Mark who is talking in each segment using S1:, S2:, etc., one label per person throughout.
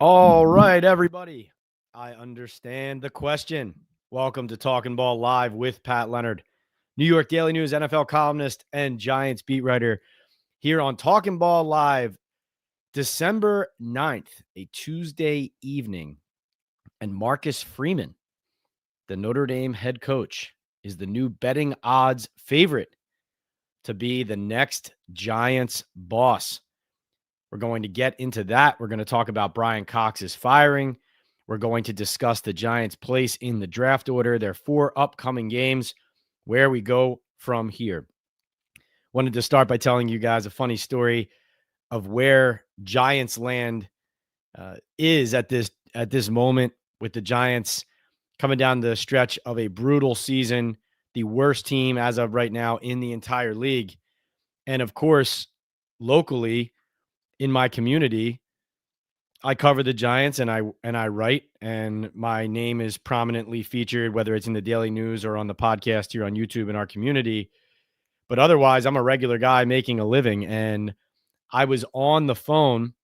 S1: All right, everybody. I understand the question. Welcome to Talking Ball Live with Pat Leonard, New York Daily News NFL columnist and Giants beat writer here on Talking Ball Live, December 9th, a Tuesday evening. And Marcus Freeman, the Notre Dame head coach, is the new betting odds favorite to be the next Giants boss. We're going to get into that. We're going to talk about Brian Cox's firing. We're going to discuss the Giants' place in the draft order, their 4 upcoming games, where we go from here. Wanted to start by telling you guys a funny story of where Giants land is at this moment, with the Giants coming down the stretch of a brutal season, the worst team as of right now in the entire league. And of course, locally, in my community, I cover the Giants and I write, and my name is prominently featured, whether it's in the daily news or on the podcast here on YouTube in our community. But otherwise, I'm a regular guy making a living. And I was on the phone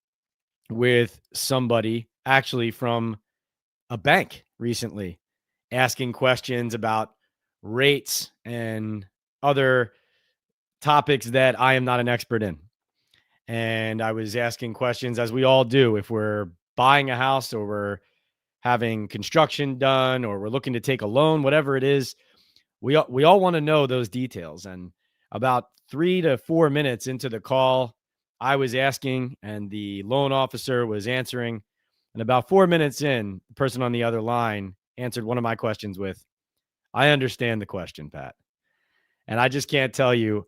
S1: with somebody actually from a bank recently, asking questions about rates and other topics that I am not an expert in. And I was asking questions, as we all do, if we're buying a house or we're having construction done or we're looking to take a loan, whatever it is, we all want to know those details. And about 3 to 4 minutes into the call, I was asking and the loan officer was answering. And about 4 minutes in, the person on the other line answered one of my questions with, "I understand the question, Pat." And I just can't tell you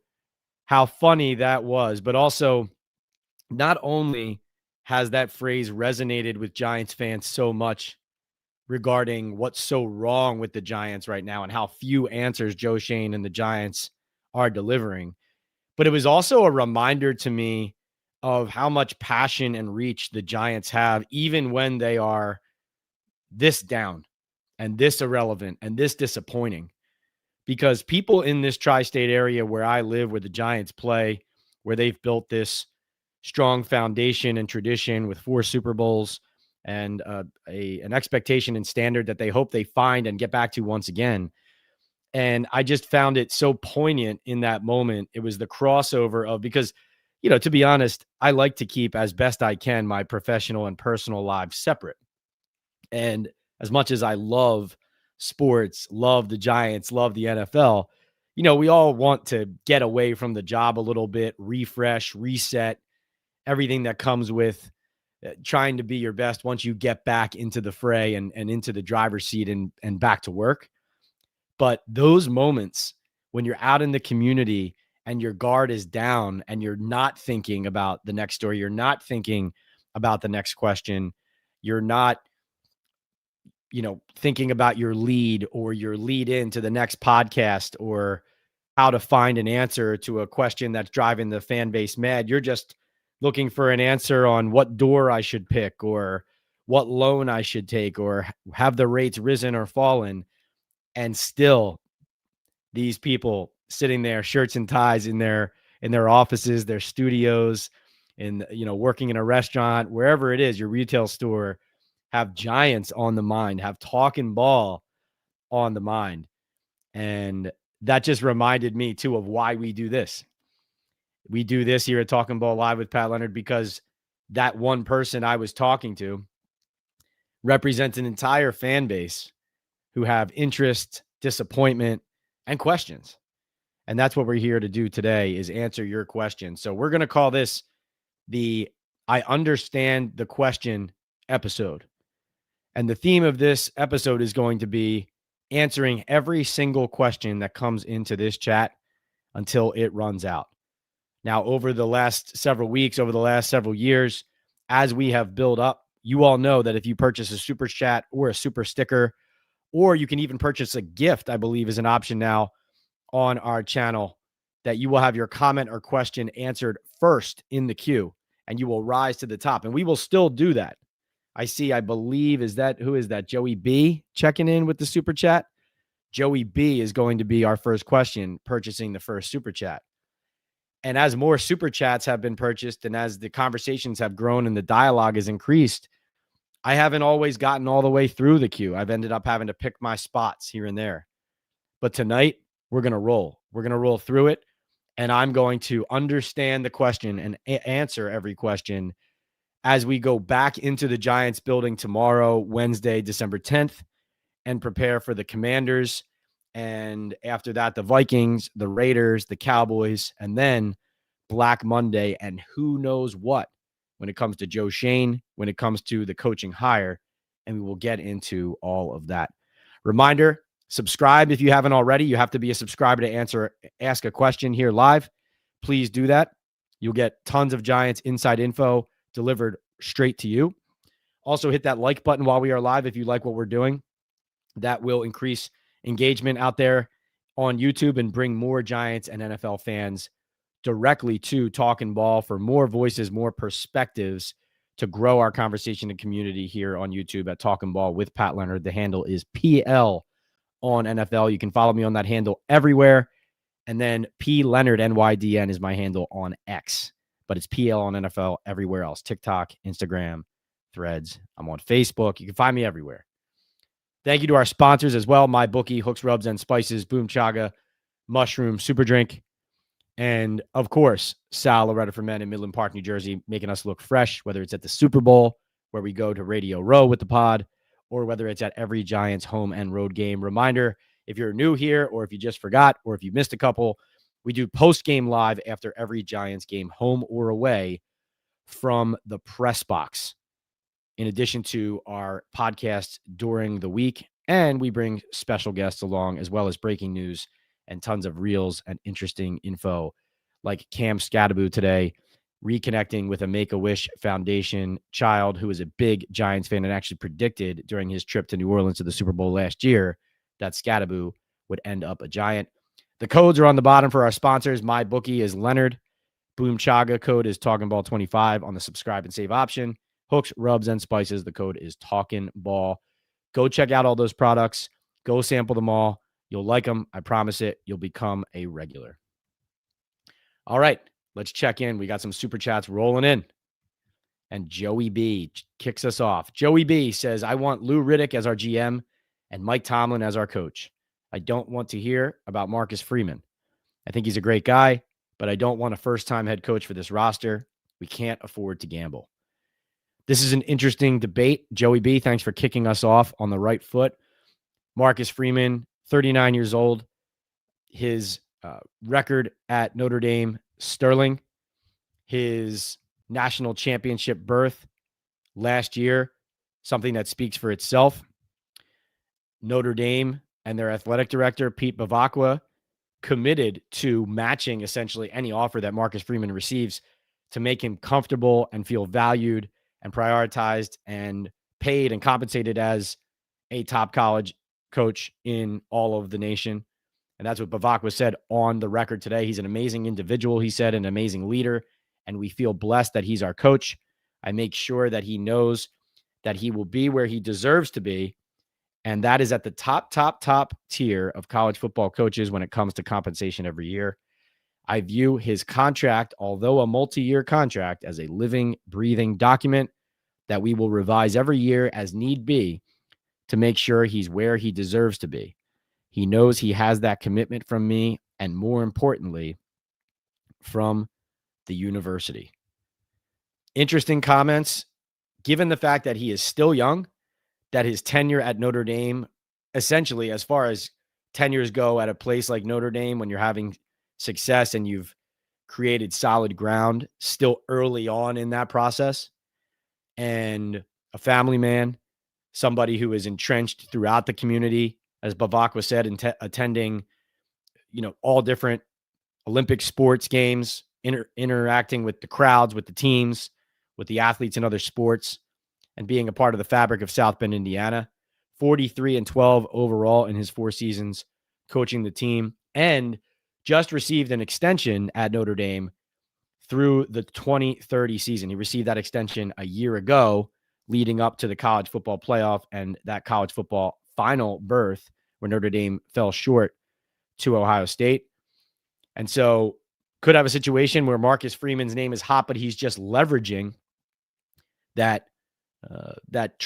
S1: how funny that was, but also, not only has that phrase resonated with Giants fans so much regarding what's so wrong with the Giants right now and how few answers Joe Schoen and the Giants are delivering, but it was also a reminder to me of how much passion and reach the Giants have, even when they are this down and this irrelevant and this disappointing. Because people in this tri-state area where I live, where the Giants play, where they've built this strong foundation and tradition with 4 Super Bowls and an expectation and standard that they hope they find and get back to once again. And I just found it so poignant in that moment. It was the crossover of, because, to be honest, I like to keep as best I can my professional and personal lives separate. And as much as I love sports, love the Giants, love the NFL, we all want to get away from the job a little bit, refresh, reset, everything that comes with trying to be your best once you get back into the fray and into the driver's seat and back to work. But those moments when you're out in the community and your guard is down and you're not thinking about the next story, you're not thinking about the next question, you're not thinking about your lead or your lead into the next podcast or how to find an answer to a question that's driving the fan base mad. You're just looking for an answer on what door I should pick or what loan I should take or have the rates risen or fallen. And still, these people sitting there, shirts and ties in their offices, their studios, and working in a restaurant, wherever it is, your retail store, have Giants on the mind, have talking ball on the mind. And that just reminded me too of why we do this. We do this here at Talking Ball Live with Pat Leonard because that one person I was talking to represents an entire fan base who have interest, disappointment, and questions. And that's what we're here to do today, is answer your questions. So we're going to call this the I Understand the Question episode. And the theme of this episode is going to be answering every single question that comes into this chat until it runs out. Now, over the last several weeks, over the last several years, as we have built up, you all know that if you purchase a super chat or a super sticker, or you can even purchase a gift, I believe is an option now on our channel, that you will have your comment or question answered first in the queue and you will rise to the top. And we will still do that. I believe, who is that? Joey B checking in with the super chat. Joey B is going to be our first question, purchasing the first super chat. And as more super chats have been purchased and as the conversations have grown and the dialogue has increased, I haven't always gotten all the way through the queue. I've ended up having to pick my spots here and there. But tonight, we're going to roll. We're going to roll through it, and I'm going to understand the question and answer every question as we go back into the Giants building tomorrow, Wednesday, December 10th, and prepare for the Commanders. And after that, the Vikings, the Raiders, the Cowboys, and then Black Monday, and who knows what when it comes to Joe Schoen, when it comes to the coaching hire, and we will get into all of that. Reminder, subscribe if you haven't already. You have to be a subscriber to ask a question here live. Please do that. You'll get tons of Giants inside info delivered straight to you. Also, hit that like button while we are live if you like what we're doing. That will increase engagement out there on YouTube and bring more Giants and NFL fans directly to Talking Ball for more voices, more perspectives to grow our conversation and community here on YouTube at Talking Ball with Pat Leonard. The handle is PL on NFL. You can follow me on that handle everywhere. And then P Leonard NYDN is my handle on X, but it's PL on NFL everywhere else. TikTok, Instagram, Threads. I'm on Facebook. You can find me everywhere. Thank you to our sponsors as well. MyBookie, Hooks, Rubs, and Spices, Boom Chaga, Mushroom, Super Drink. And, of course, Sal Loretta for Men in Midland Park, New Jersey, making us look fresh, whether it's at the Super Bowl, where we go to Radio Row with the pod, or whether it's at every Giants home and road game. Reminder, if you're new here, or if you just forgot, or if you missed a couple, we do post-game live after every Giants game, home or away, from the press box, in addition to our podcasts during the week. And we bring special guests along, as well as breaking news and tons of reels and interesting info, like Cam Scattaboo today, reconnecting with a Make-A-Wish Foundation child who is a big Giants fan and actually predicted during his trip to New Orleans to the Super Bowl last year that Scattaboo would end up a Giant. The codes are on the bottom for our sponsors. MyBookie is Leonard. Boom Chaga code is Talking Ball 25 on the subscribe and save option. Hooks, Rubs, and Spices, the code is Talking Ball. Go check out all those products. Go sample them all. You'll like them. I promise it. You'll become a regular. All right, let's check in. We got some super chats rolling in. And Joey B kicks us off. Joey B says, I want Lou Riddick as our GM and Mike Tomlin as our coach. I don't want to hear about Marcus Freeman. I think he's a great guy, but I don't want a first-time head coach for this roster. We can't afford to gamble. This is an interesting debate. Joey B, thanks for kicking us off on the right foot. Marcus Freeman, 39 years old. His record at Notre Dame, sterling. His national championship berth last year, something that speaks for itself. Notre Dame and their athletic director, Pete Bavacqua, committed to matching essentially any offer that Marcus Freeman receives to make him comfortable and feel valued and prioritized and paid and compensated as a top college coach in all of the nation. And that's what Bavacqua said on the record today. He's an amazing individual, he said, an amazing leader, and we feel blessed that he's our coach. I make sure that he knows that he will be where he deserves to be, and that is at the top tier of college football coaches when it comes to compensation every year. I view his contract, although a multi-year contract, as a living, breathing document that we will revise every year as need be to make sure he's where he deserves to be. He knows he has that commitment from me, and more importantly, from the university. Interesting comments, given the fact that he is still young, that his tenure at Notre Dame, essentially, as far as tenures go at a place like Notre Dame, when you're having success and you've created solid ground still early on in that process, and a family man, somebody who is entrenched throughout the community, as Bavacqua said, attending, all different Olympic sports games, interacting with the crowds, with the teams, with the athletes in other sports, and being a part of the fabric of South Bend, Indiana. 43-12 overall in his 4 seasons coaching the team, and just received an extension at Notre Dame through the 2030 season. He received that extension a year ago, leading up to the college football playoff and that college football final berth where Notre Dame fell short to Ohio State. And so could have a situation where Marcus Freeman's name is hot, but he's just leveraging that that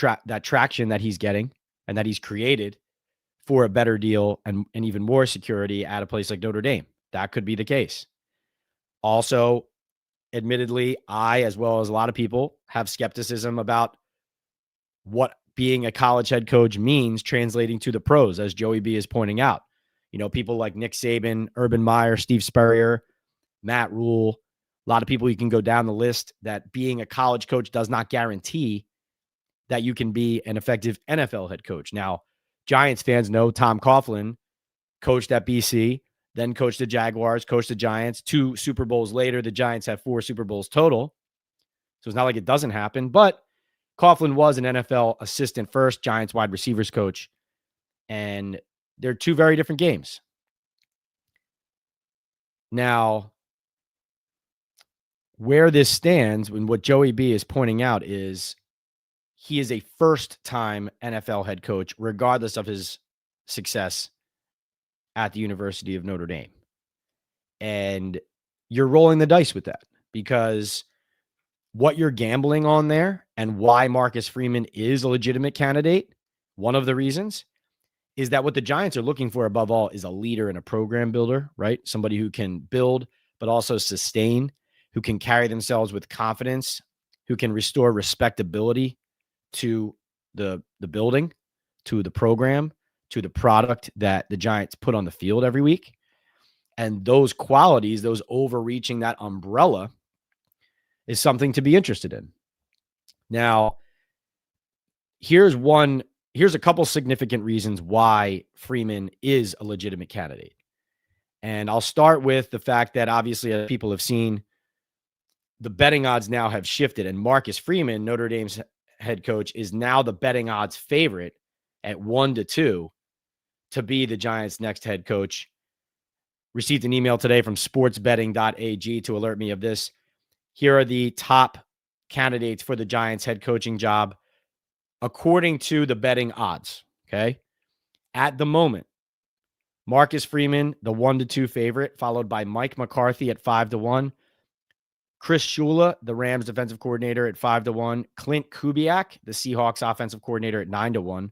S1: traction that he's getting and that he's created for a better deal and even more security at a place like Notre Dame. That could be the case. Also, admittedly, I, as well as a lot of people, have skepticism about what being a college head coach means translating to the pros, as Joey B is pointing out. People like Nick Saban, Urban Meyer, Steve Spurrier, Matt Rule, a lot of people you can go down the list, that being a college coach does not guarantee that you can be an effective NFL head coach. Now, Giants fans know Tom Coughlin coached at BC, then coached the Jaguars, coached the Giants. 2 Super Bowls later, the Giants have 4 Super Bowls total. So it's not like it doesn't happen, but Coughlin was an NFL assistant first, Giants wide receivers coach, and they're 2 very different games. Now, where this stands and what Joey B is pointing out is he is a first-time NFL head coach, regardless of his success at the University of Notre Dame. And you're rolling the dice with that, because what you're gambling on there and why Marcus Freeman is a legitimate candidate, one of the reasons, is that what the Giants are looking for above all is a leader and a program builder, right? Somebody who can build, but also sustain, who can carry themselves with confidence, who can restore respectability to the building, to the program, to the product that the Giants put on the field every week. And those qualities, those overreaching that umbrella, is something to be interested in. Now, here's a couple significant reasons why Freeman is a legitimate candidate. And I'll start with the fact that obviously, as people have seen, the betting odds now have shifted, and Marcus Freeman, Notre Dame's head coach, is now the betting odds favorite at 1-2 to be the Giants' next head coach. Received an email today from sportsbetting.ag to alert me of this. Here are the top candidates for the Giants head coaching job according to the betting odds. Okay. At the moment, Marcus Freeman, the 1-2 favorite, followed by Mike McCarthy at 5-1. Chris Shula, the Rams defensive coordinator, at 5-1. Clint Kubiak, the Seahawks offensive coordinator, at 9-1.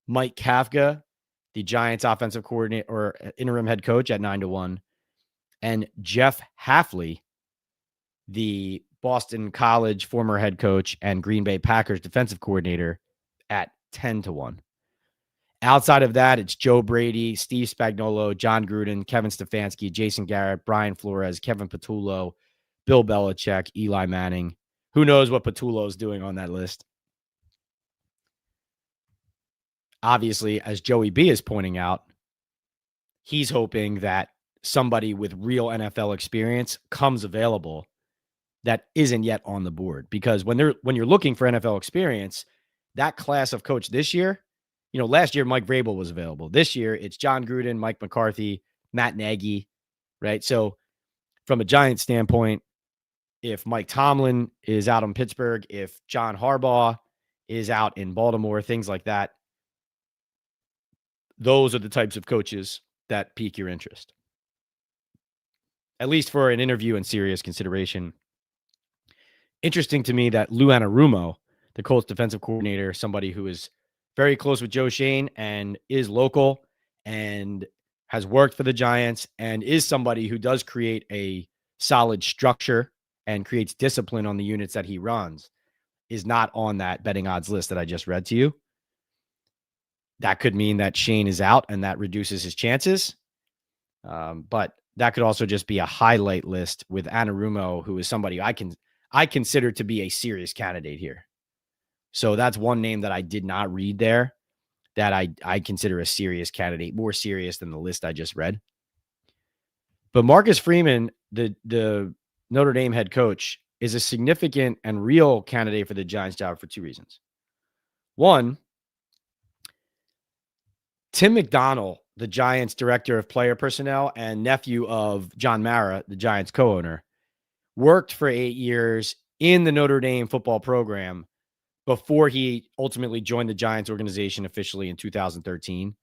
S1: Mike Kafka, the Giants offensive coordinator or interim head coach, at 9-1. And Jeff Hafley, the Boston College former head coach and Green Bay Packers defensive coordinator, at 10-1. Outside of that, it's Joe Brady, Steve Spagnuolo, John Gruden, Kevin Stefanski, Jason Garrett, Brian Flores, Kevin Patullo, Bill Belichick, Eli Manning. Who knows what Patullo is doing on that list? Obviously, as Joey B is pointing out, he's hoping that somebody with real NFL experience comes available that isn't yet on the board. Because when you're looking for NFL experience, that class of coach this year, last year Mike Vrabel was available. This year it's John Gruden, Mike McCarthy, Matt Nagy, right? So from a Giants standpoint, if Mike Tomlin is out in Pittsburgh, if John Harbaugh is out in Baltimore, things like that, those are the types of coaches that pique your interest, at least for an interview and serious consideration. Interesting to me that Lou Anarumo, the Colts defensive coordinator, somebody who is very close with Joe Schoen and is local and has worked for the Giants and is somebody who does create a solid structure and creates discipline on the units that he runs, is not on that betting odds list that I just read to you. That could mean that Shane is out and that reduces his chances. But that could also just be a highlight list with Anarumo, who is somebody I consider to be a serious candidate here. So that's one name that I did not read there that I consider a serious candidate, more serious than the list I just read. But Marcus Freeman, the Notre Dame head coach, is a significant and real candidate for the Giants job for 2 reasons. One, Tim McDonnell, the Giants director of player personnel and nephew of John Mara, the Giants co-owner, worked for 8 years in the Notre Dame football program before he ultimately joined the Giants organization officially in 2013.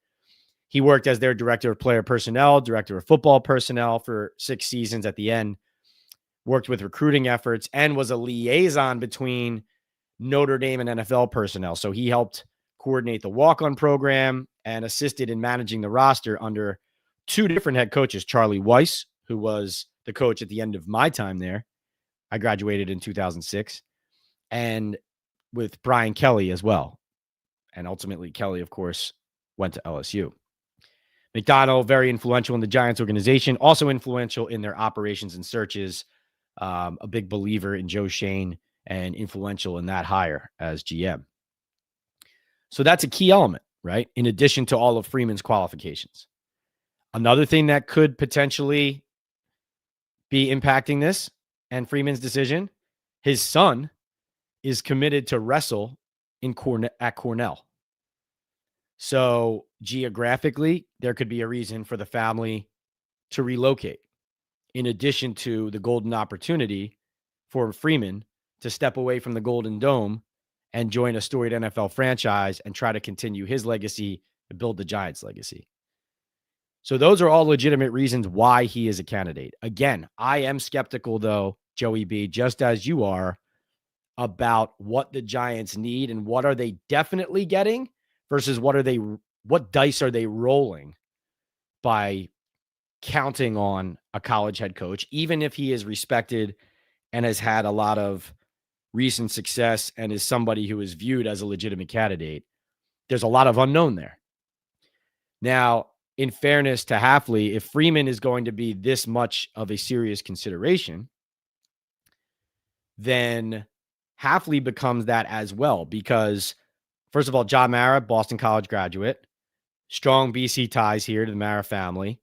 S1: He worked as their director of player personnel, director of football personnel for 6 seasons at the end, worked with recruiting efforts, and was a liaison between Notre Dame and NFL personnel. So he helped coordinate the walk-on program and assisted in managing the roster under two different head coaches, Charlie Weiss, who was the coach at the end of my time there. I graduated in 2006, and with Brian Kelly as well. And ultimately, Kelly, of course, went to LSU. McDonald, very influential in the Giants organization, also influential in their operations and searches, a big believer in Joe Schoen and influential in that hire as GM. So that's a key element, right? In addition to all of Freeman's qualifications. Another thing that could potentially be impacting this and Freeman's decision, his son is committed to wrestle at Cornell. So geographically, there could be a reason for the family to relocate, in addition to the golden opportunity for Freeman to step away from the Golden Dome and join a storied NFL franchise and try to continue his legacy and build the Giants' legacy. So those are all legitimate reasons why he is a candidate. Again, I am skeptical, though, Joey B., just as you are, about what the Giants need and what are they definitely getting versus what dice are they rolling by counting on a college head coach, even if he is respected and has had a lot of recent success and is somebody who is viewed as a legitimate candidate. There's a lot of unknown there. Now, in fairness to Hafley, if Freeman is going to be this much of a serious consideration, then Hafley becomes that as well, because first of all, John Mara, Boston College graduate, strong BC ties here to the Mara family.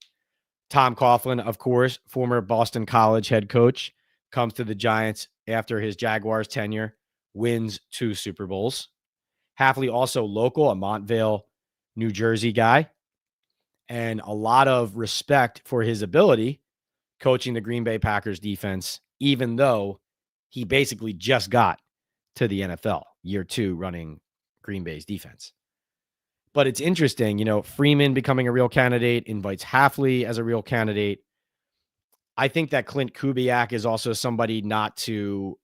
S1: Tom Coughlin, of course, former Boston College head coach, comes to the Giants after his Jaguars tenure, wins 2 Super Bowls. Hafley also local, a Montvale, New Jersey guy, and a lot of respect for his ability coaching the Green Bay Packers defense, even though he basically just got to the NFL, year 2 running Green Bay's defense. But it's interesting, Freeman becoming a real candidate invites Hafley as a real candidate. I think that Clint Kubiak is also somebody not to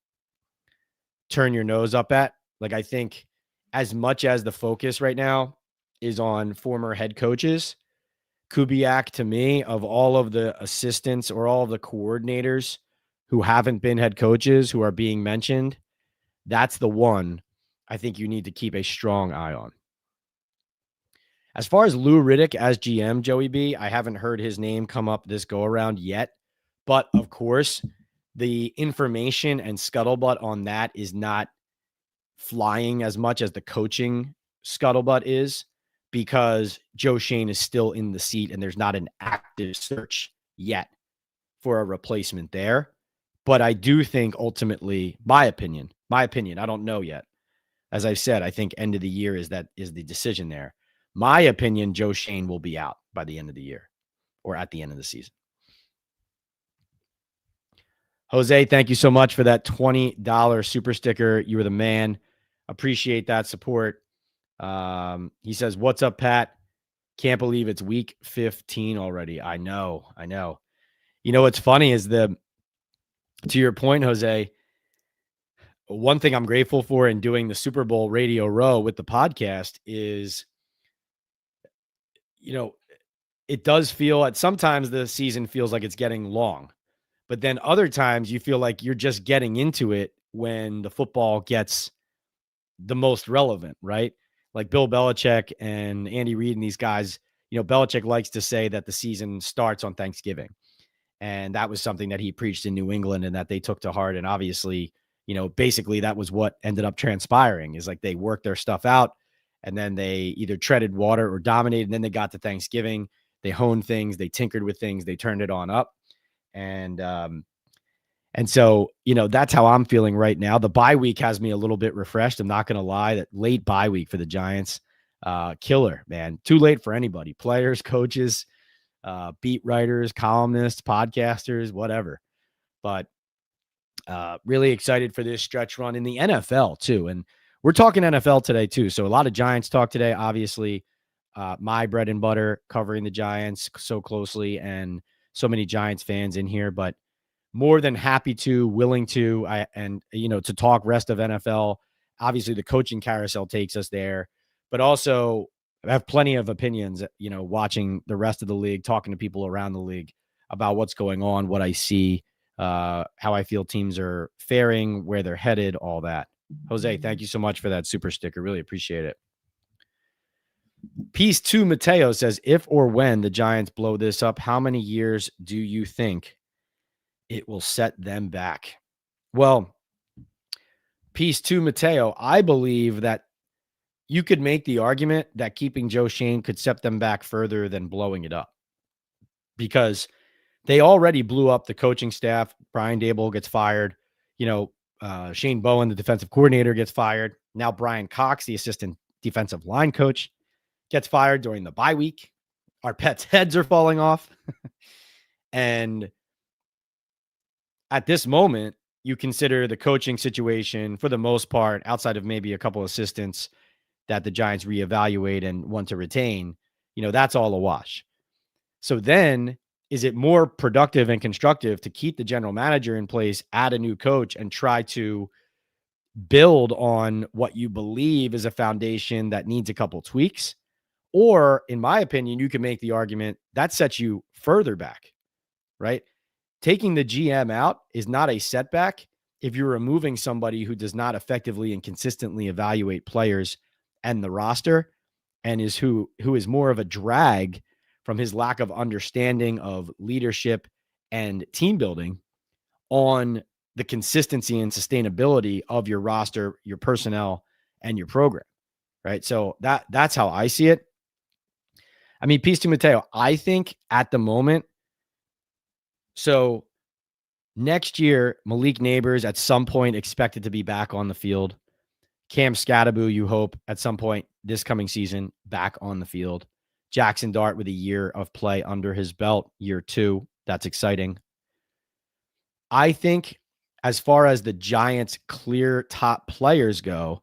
S1: turn your nose up at. Like, I think as much as the focus right now is on former head coaches, Kubiak, to me, of all of the assistants or all of the coordinators who haven't been head coaches who are being mentioned, that's the one I think you need to keep a strong eye on. As far as Lou Riddick as GM, Joey B., I haven't heard his name come up this go-around yet. But, of course, the information and scuttlebutt on that is not flying as much as the coaching scuttlebutt is, because Joe Schoen is still in the seat and there's not an active search yet for a replacement there. But I do think ultimately, my opinion, I don't know yet. As I've said, I think end of the year is the decision there. My opinion, Joe Schoen will be out by the end of the year or at the end of the season. Jose, thank you so much for that $20 super sticker. You were the man. Appreciate that support. He says, "What's up, Pat? Can't believe it's week 15 already." I know. What's funny is to your point, Jose, one thing I'm grateful for in doing the Super Bowl Radio Row with the podcast is, it does feel sometimes the season feels like it's getting long, but then other times you feel like you're just getting into it when the football gets the most relevant, right? Like Bill Belichick and Andy Reid and these guys, Belichick likes to say that the season starts on Thanksgiving. And that was something that he preached in New England and that they took to heart. And obviously, basically that was what ended up transpiring, is like they worked their stuff out and then they either treaded water or dominated. And then they got to Thanksgiving, they honed things, they tinkered with things, they turned it on up. And so, that's how I'm feeling right now. The bye week has me a little bit refreshed. I'm not going to lie, that late bye week for the Giants, killer, man. Too late for anybody, players, coaches, beat writers, columnists, podcasters, whatever. But really excited for this stretch run in the NFL too. And we're talking NFL today too. So a lot of Giants talk today, obviously. My bread and butter, covering the Giants so closely and so many Giants fans in here, but more than happy to, willing to, to talk rest of NFL Obviously, the coaching carousel takes us there, but also I have plenty of opinions, watching the rest of the league, talking to people around the league about what's going on, what I see, how I feel teams are faring, where they're headed, all that. Jose, thank you so much for that super sticker. Really appreciate it. Piece 2 Mateo says, if or when the Giants blow this up, how many years do you think it will set them back? Well, Piece 2 Mateo, I believe that you could make the argument that keeping Joe Schoen could set them back further than blowing it up, because they already blew up the coaching staff. Brian Daboll gets fired. Shane Bowen, the defensive coordinator, gets fired. Now Brian Cox, the assistant defensive line coach, gets fired during the bye week. Our pets' heads are falling off. And at this moment, you consider the coaching situation, for the most part, outside of maybe a couple assistants that the Giants reevaluate and want to retain, that's all a wash. So then, is it more productive and constructive to keep the general manager in place, add a new coach, and try to build on what you believe is a foundation that needs a couple tweaks? Or, in my opinion, you can make the argument that sets you further back, right? Taking the GM out is not a setback if you're removing somebody who does not effectively and consistently evaluate players and the roster, and who is more of a drag from his lack of understanding of leadership and team building on the consistency and sustainability of your roster, your personnel, and your program, right? So that's how I see it. I mean, Piece to Mateo, I think at the moment, so next year, Malik Neighbors at some point expected to be back on the field. Cam Scatterbo, you hope at some point this coming season, back on the field. Jackson Dart with a year of play under his belt, year 2. That's exciting. I think as far as the Giants' clear top players go,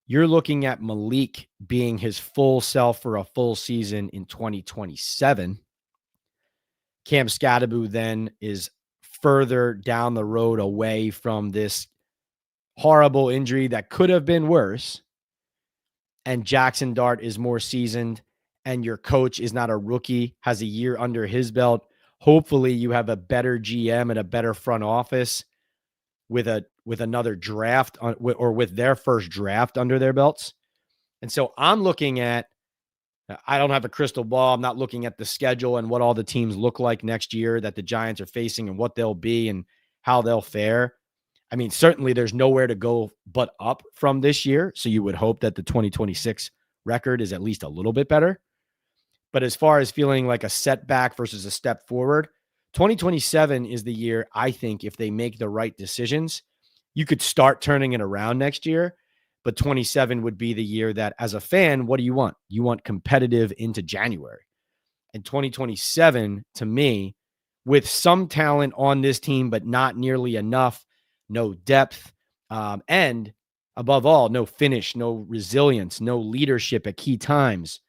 S1: you're looking at Malik being his full self for a full season in 2027. Cam Scatterbo then is further down the road away from this horrible injury that could have been worse. And Jackson Dart is more seasoned, and your coach is not a rookie, has a year under his belt. Hopefully you have a better GM and a better front office with another draft or with their first draft under their belts. And so I'm looking at, I don't have a crystal ball. I'm not looking at the schedule and what all the teams look like next year that the Giants are facing and what they'll be and how they'll fare. I mean, certainly there's nowhere to go but up from this year. So you would hope that the 2026 record is at least a little bit better. But as far as feeling like a setback versus a step forward, 2027 is the year, I think, if they make the right decisions, you could start turning it around next year. But 27 would be the year that, as a fan, what do you want? You want competitive into January. And 2027, to me, with some talent on this team, but not nearly enough, no depth, and above all, no finish, no resilience, no leadership at key times,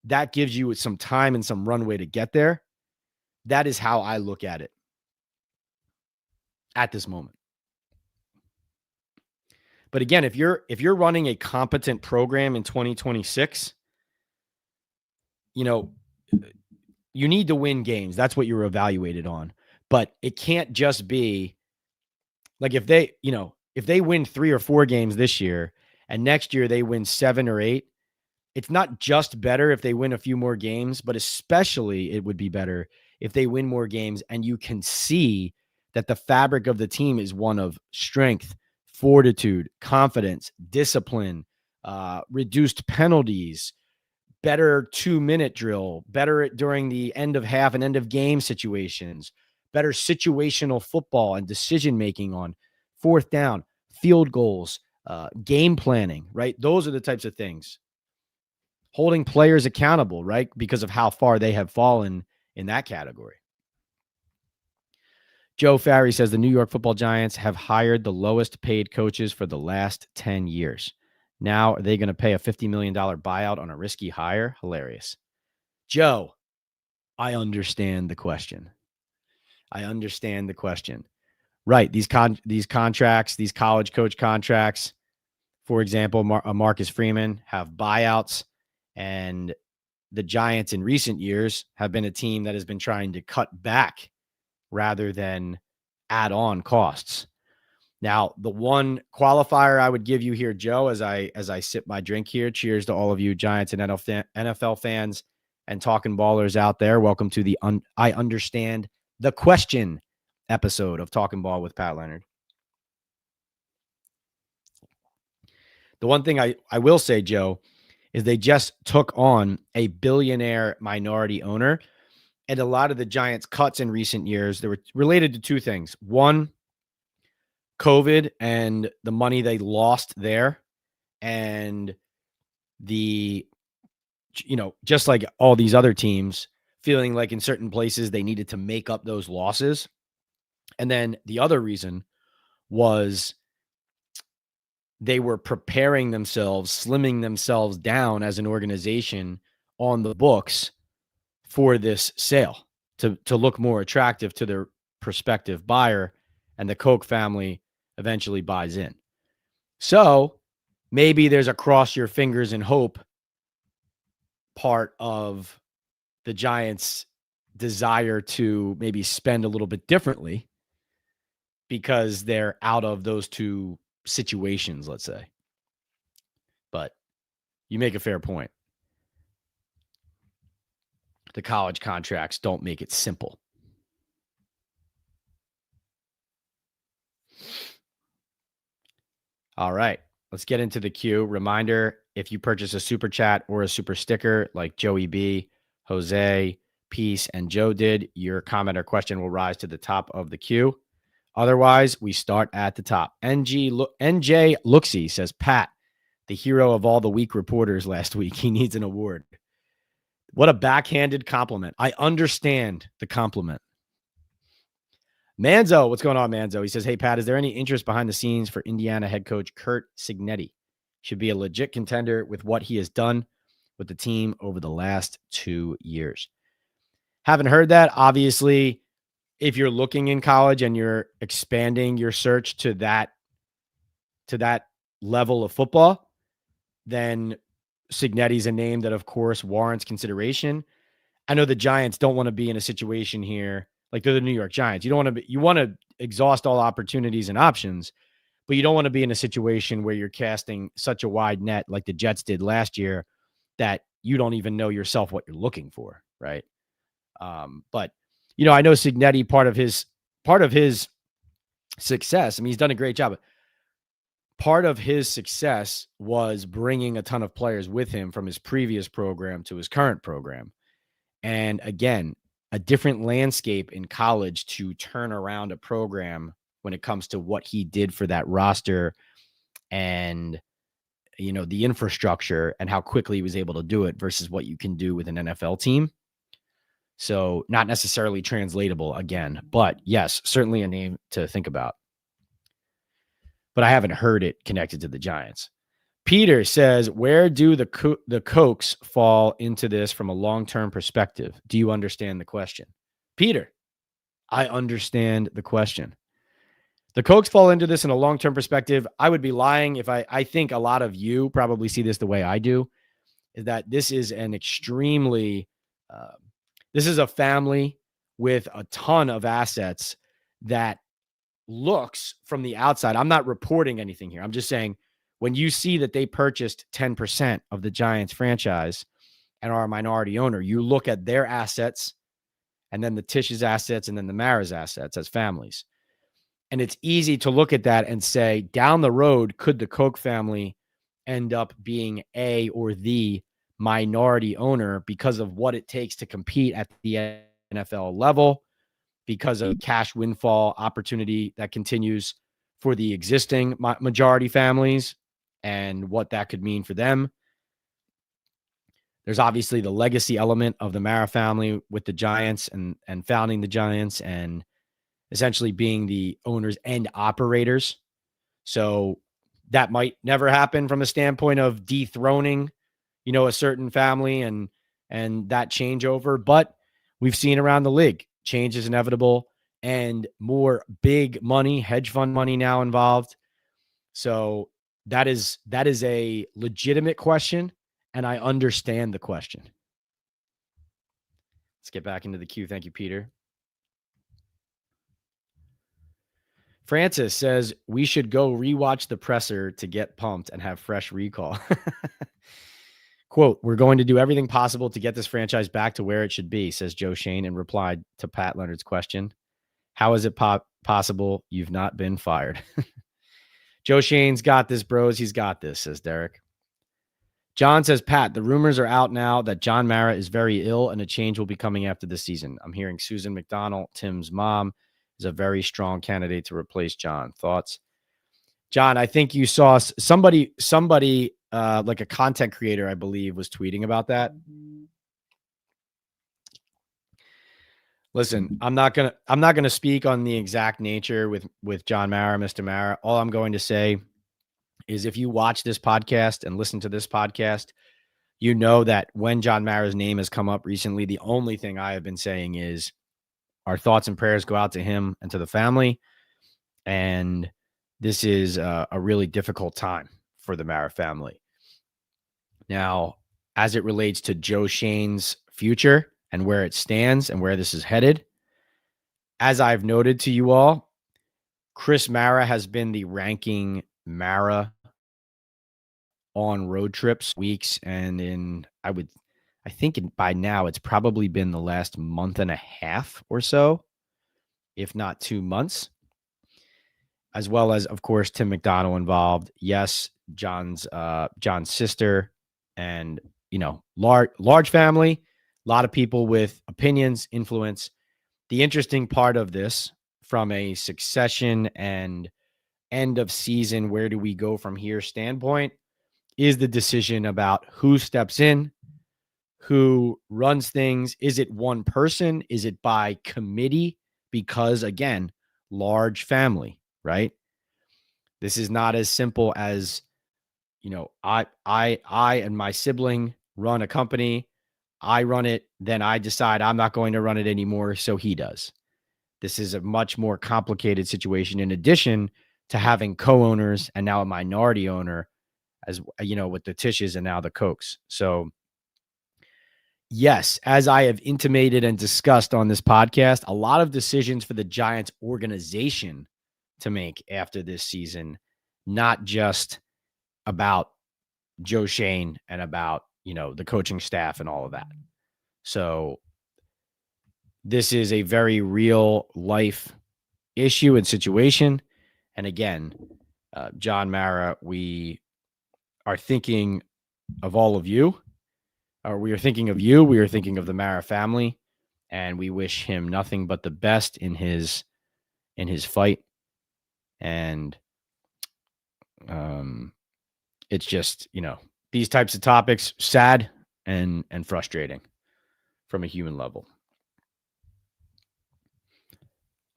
S1: that gives you some time and some runway to get there. That is how I look at it at this moment. But again, if you're running a competent program in 2026, you need to win games. That's what you're evaluated on. But it can't just be like if they win 3 or 4 games this year and next year they win 7 or 8, it's not just better if they win a few more games, but especially it would be better if they win more games and you can see that the fabric of the team is one of strength, fortitude, confidence, discipline, reduced penalties, better 2-minute drill, better during the end of half and end of game situations, better situational football and decision-making on 4th down, field goals, game planning, right? Those are the types of things. Holding players accountable, right? Because of how far they have fallen in that category. Joe Farry says the New York Football Giants have hired the lowest paid coaches for the last 10 years. Now, are they going to pay a $50 million buyout on a risky hire? Hilarious. Joe, I understand the question. Right. These contracts, these college coach contracts, for example, Marcus Freeman, have buyouts, and the Giants in recent years have been a team that has been trying to cut back rather than add on costs. Now, the one qualifier I would give you here, Joe, as I sip my drink here, cheers to all of you Giants and NFL fans and talking ballers out there. Welcome to the I Understand the Question episode of Talking Ball with Pat Leonard. The one thing I will say, Joe, is they just took on a billionaire minority owner. And a lot of the Giants' cuts in recent years, they were related to two things. One, COVID and the money they lost there. And the, just like all these other teams, feeling like in certain places they needed to make up those losses. And then the other reason was they were preparing themselves, slimming themselves down as an organization on the books for this sale to look more attractive to their prospective buyer, and the Koch family eventually buys in. So maybe there's a cross your fingers and hope part of the Giants' desire to maybe spend a little bit differently because they're out of those two situations, let's say. But you make a fair point. The college contracts don't make it simple. All right, let's get into the queue. Reminder, if you purchase a super chat or a super sticker like Joey B, Jose, Peace, and Joe did, your comment or question will rise to the top of the queue. Otherwise, we start at the top. NJ Looksy says, Pat, the hero of all the weak reporters last week. He needs an award. What a backhanded compliment. I understand the compliment. Manzo, what's going on, Manzo? He says, hey, Pat, is there any interest behind the scenes for Indiana head coach Curt Cignetti? Should be a legit contender with what he has done with the team over the last 2 years. Haven't heard that. Obviously, if you're looking in college and you're expanding your search to that level of football, then Cignetti's a name that, of course, warrants consideration. I know the Giants don't want to be in a situation here like they're the New York Giants. You want to exhaust all opportunities and options, but you don't want to be in a situation where you're casting such a wide net like the Jets did last year that you don't even know yourself what you're looking for, right? But I know Cignetti, part of his success, I mean, he's done a great job. Part of his success was bringing a ton of players with him from his previous program to his current program. And again, a different landscape in college to turn around a program when it comes to what he did for that roster and, the infrastructure and how quickly he was able to do it versus what you can do with an NFL team. So not necessarily translatable again, but yes, certainly a name to think about. But I haven't heard it connected to the Giants. Peter says, where do the Kochs fall into this from a long-term perspective? Do you understand the question? Peter, I understand the question. The Kochs fall into this in a long-term perspective. I would be lying if I think a lot of you probably see this the way I do, is that this is an extremely, this is a family with a ton of assets that looks from the outside. I'm not reporting anything here. I'm just saying when you see that they purchased 10% of the Giants franchise and are a minority owner, you look at their assets and then the Tish's assets and then the Mara's assets as families. And it's easy to look at that and say, down the road, could the Koch family end up being a or the minority owner because of what it takes to compete at the NFL level, because of cash windfall opportunity that continues for the existing majority families and what that could mean for them. There's obviously the legacy element of the Mara family with the Giants and founding the Giants and essentially being the owners and operators. So that might never happen from a standpoint of dethroning, a certain family and that changeover. But we've seen around the league, change is inevitable and more big money, hedge fund money now involved. So That is a legitimate question, and I understand the question. Let's get back into the queue. Thank you, Peter. Francis says we should go rewatch the presser to get pumped and have fresh recall. Quote, we're going to do everything possible to get this franchise back to where it should be, says Joe Schoen in reply to Pat Leonard's question. How is it possible you've not been fired? Joe Schoen's got this, bros. He's got this, says Derek. John says, Pat, the rumors are out now that John Mara is very ill and a change will be coming after the season. I'm hearing Susan McDonald, Tim's mom, is a very strong candidate to replace John. Thoughts? John, I think you saw somebody like a content creator, I believe, was tweeting about that. Listen, I'm not gonna speak on the exact nature with John Mara, Mr. Mara. All I'm going to say is if you watch this podcast and listen to this podcast, you know that when John Mara's name has come up recently, the only thing I have been saying is our thoughts and prayers go out to him and to the family. And this is a really difficult time for the Mara family. Now, as it relates to Joe Schoen's future and where it stands and where this is headed, as I've noted to you all, Chris Mara has been the ranking Mara on road trips weeks. And I think by now it's probably been the last month and a half or so, if not 2 months, as well as, of course, Tim McDonald involved. Yes, John's sister, and large family, a lot of people with opinions, influence. The interesting part of this, from a succession and end of season, where do we go from here standpoint, is the decision about who steps in, who runs things. Is it one person? Is it by committee? Because again, large family, right? This is not as simple as, I and my sibling run a company. I run it, then I decide I'm not going to run it anymore, so he does. This is a much more complicated situation, in addition to having co-owners and now a minority owner, as with the Tisches and now the Kochs. So yes, as I have intimated and discussed on this podcast, a lot of decisions for the Giants organization to make after this season, not just about Joe Schoen and about, the coaching staff and all of that. So this is a very real life issue and situation. And again, John Mara, we are thinking of all of you. We are thinking of you. We are thinking of the Mara family, and we wish him nothing but the best in his fight. And it's just, these types of topics, sad and frustrating from a human level.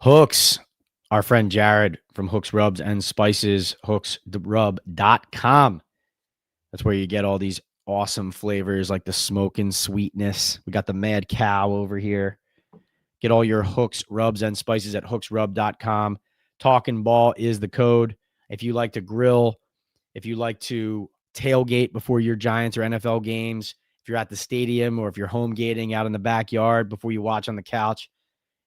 S1: Hooks, our friend Jared from Hooks Rubs and Spices, hooksrub.com. That's where you get all these awesome flavors like the smoking sweetness. We got the Mad Cow over here. Get all your Hooks Rubs and Spices at hooksrub.com. Talking Ball is the code. If you like to grill, if you like to tailgate before your Giants or NFL games, if you're at the stadium or if you're home gating out in the backyard before you watch on the couch,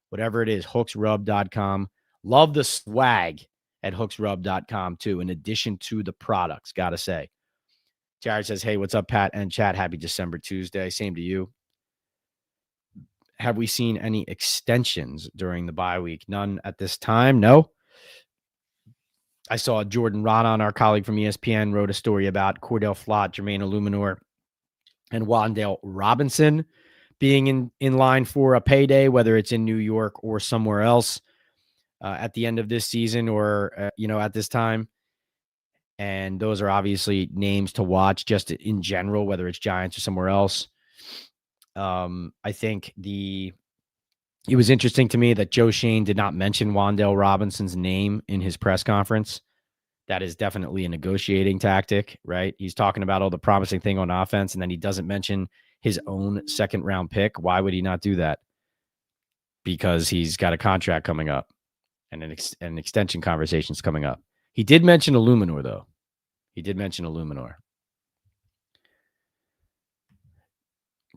S1: whatever it is, hooksrub.com. Love the swag at hooksrub.com too, in addition to the products, gotta say. Jared says, hey, what's up, Pat and chat? Happy December Tuesday. Same to you. Have we seen any extensions during the bye week? None at this time. No. I saw Jordan Rodon, our colleague from ESPN, wrote a story about Cordell Flott, Jermaine Illuminor, and Wan'Dale Robinson being in line for a payday, whether it's in New York or somewhere else at the end of this season or, at this time. And those are obviously names to watch just in general, whether it's Giants or somewhere else. I think it was interesting to me that Joe Schoen did not mention Wan'Dale Robinson's name in his press conference. That is definitely a negotiating tactic, right? He's talking about all the promising thing on offense, and then he doesn't mention his own second-round pick. Why would he not do that? Because he's got a contract coming up and an extension conversation's coming up. He did mention Illuminor, though. He did mention Illuminor.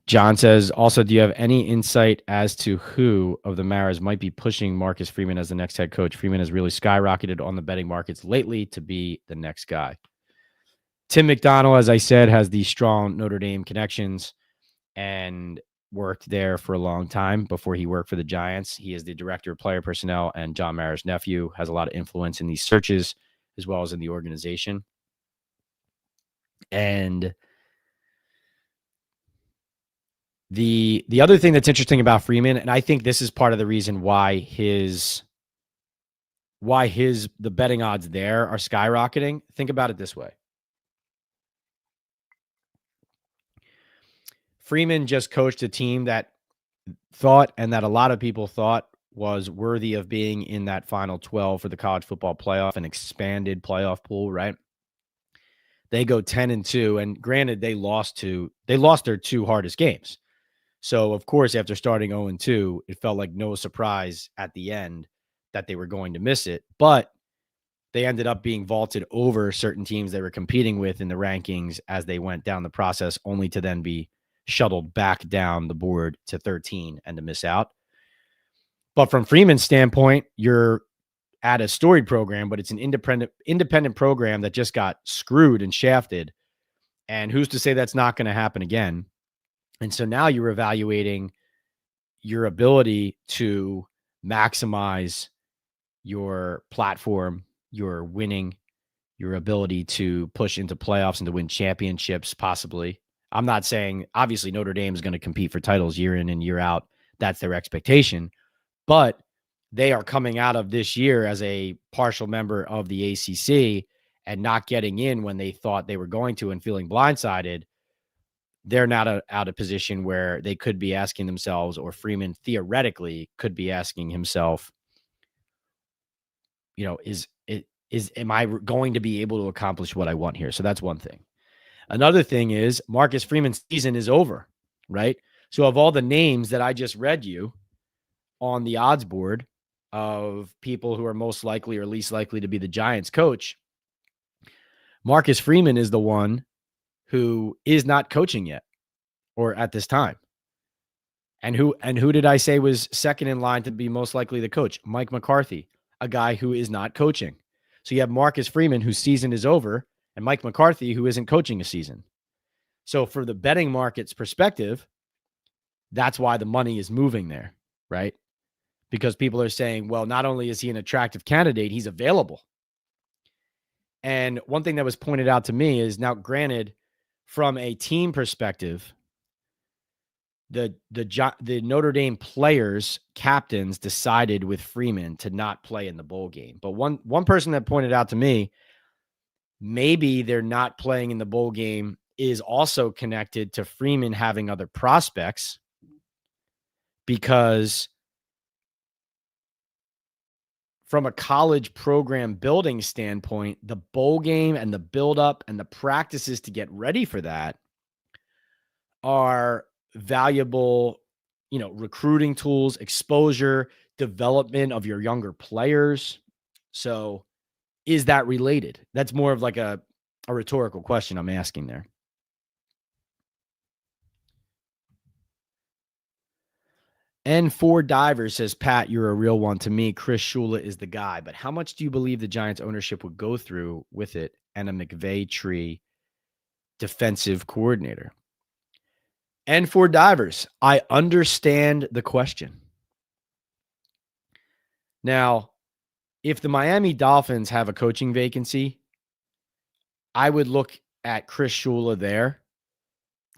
S1: John says, also, do you have any insight as to who of the Maras might be pushing Marcus Freeman as the next head coach? Freeman has really skyrocketed on the betting markets lately to be the next guy. Tim McDonald, as I said, has the strong Notre Dame connections and worked there for a long time before he worked for the Giants. He is the director of player personnel, and John Mara's nephew has a lot of influence in these searches as well as in the organization. And the other thing that's interesting about Freeman, and I think this is part of the reason why the betting odds there are skyrocketing. Think about it this way. Freeman just coached a team that thought, and that a lot of people thought was worthy of being in that final 12 for the college football playoff, an expanded playoff pool, right? They go 10-2, and granted, they lost their two hardest games. So, of course, after starting 0-2, it felt like no surprise at the end that they were going to miss it. But they ended up being vaulted over certain teams they were competing with in the rankings as they went down the process, only to then be shuttled back down the board to 13 and to miss out. But from Freeman's standpoint, you're at a storied program, but it's an independent program that just got screwed and shafted. And who's to say that's not going to happen again? And so now you're evaluating your ability to maximize your platform, your winning, your ability to push into playoffs and to win championships, possibly. I'm not saying, obviously, Notre Dame is going to compete for titles year in and year out. That's their expectation. But they are coming out of this year as a partial member of the ACC and not getting in when they thought they were going to and feeling blindsided. They're not out of position where they could be asking themselves, or Freeman theoretically could be asking himself, am I going to be able to accomplish what I want here? So that's one thing. Another thing is Marcus Freeman's season is over, right? So of all the names that I just read you on the odds board of people who are most likely or least likely to be the Giants coach, Marcus Freeman is the one who is not coaching yet, or at this time. And who did I say was second in line to be most likely the coach? Mike McCarthy, a guy who is not coaching. So you have Marcus Freeman, whose season is over, and Mike McCarthy, who isn't coaching a season. So for the betting market's perspective, that's why the money is moving there, right? Because people are saying, well, not only is he an attractive candidate, he's available. And one thing that was pointed out to me is, now granted, from a team perspective, the Notre Dame players, captains, decided with Freeman to not play in the bowl game. But one person that pointed out to me, maybe they're not playing in the bowl game is also connected to Freeman having other prospects, because from a college program building standpoint, the bowl game and the buildup and the practices to get ready for that are valuable, recruiting tools, exposure, development of your younger players. So is that related? That's more of like a rhetorical question I'm asking there. N4 Diver says, Pat, you're a real one. To me, Chris Shula is the guy. But how much do you believe the Giants ownership would go through with it and a McVay tree defensive coordinator? N4 Divers, I understand the question. Now, if the Miami Dolphins have a coaching vacancy, I would look at Chris Shula there,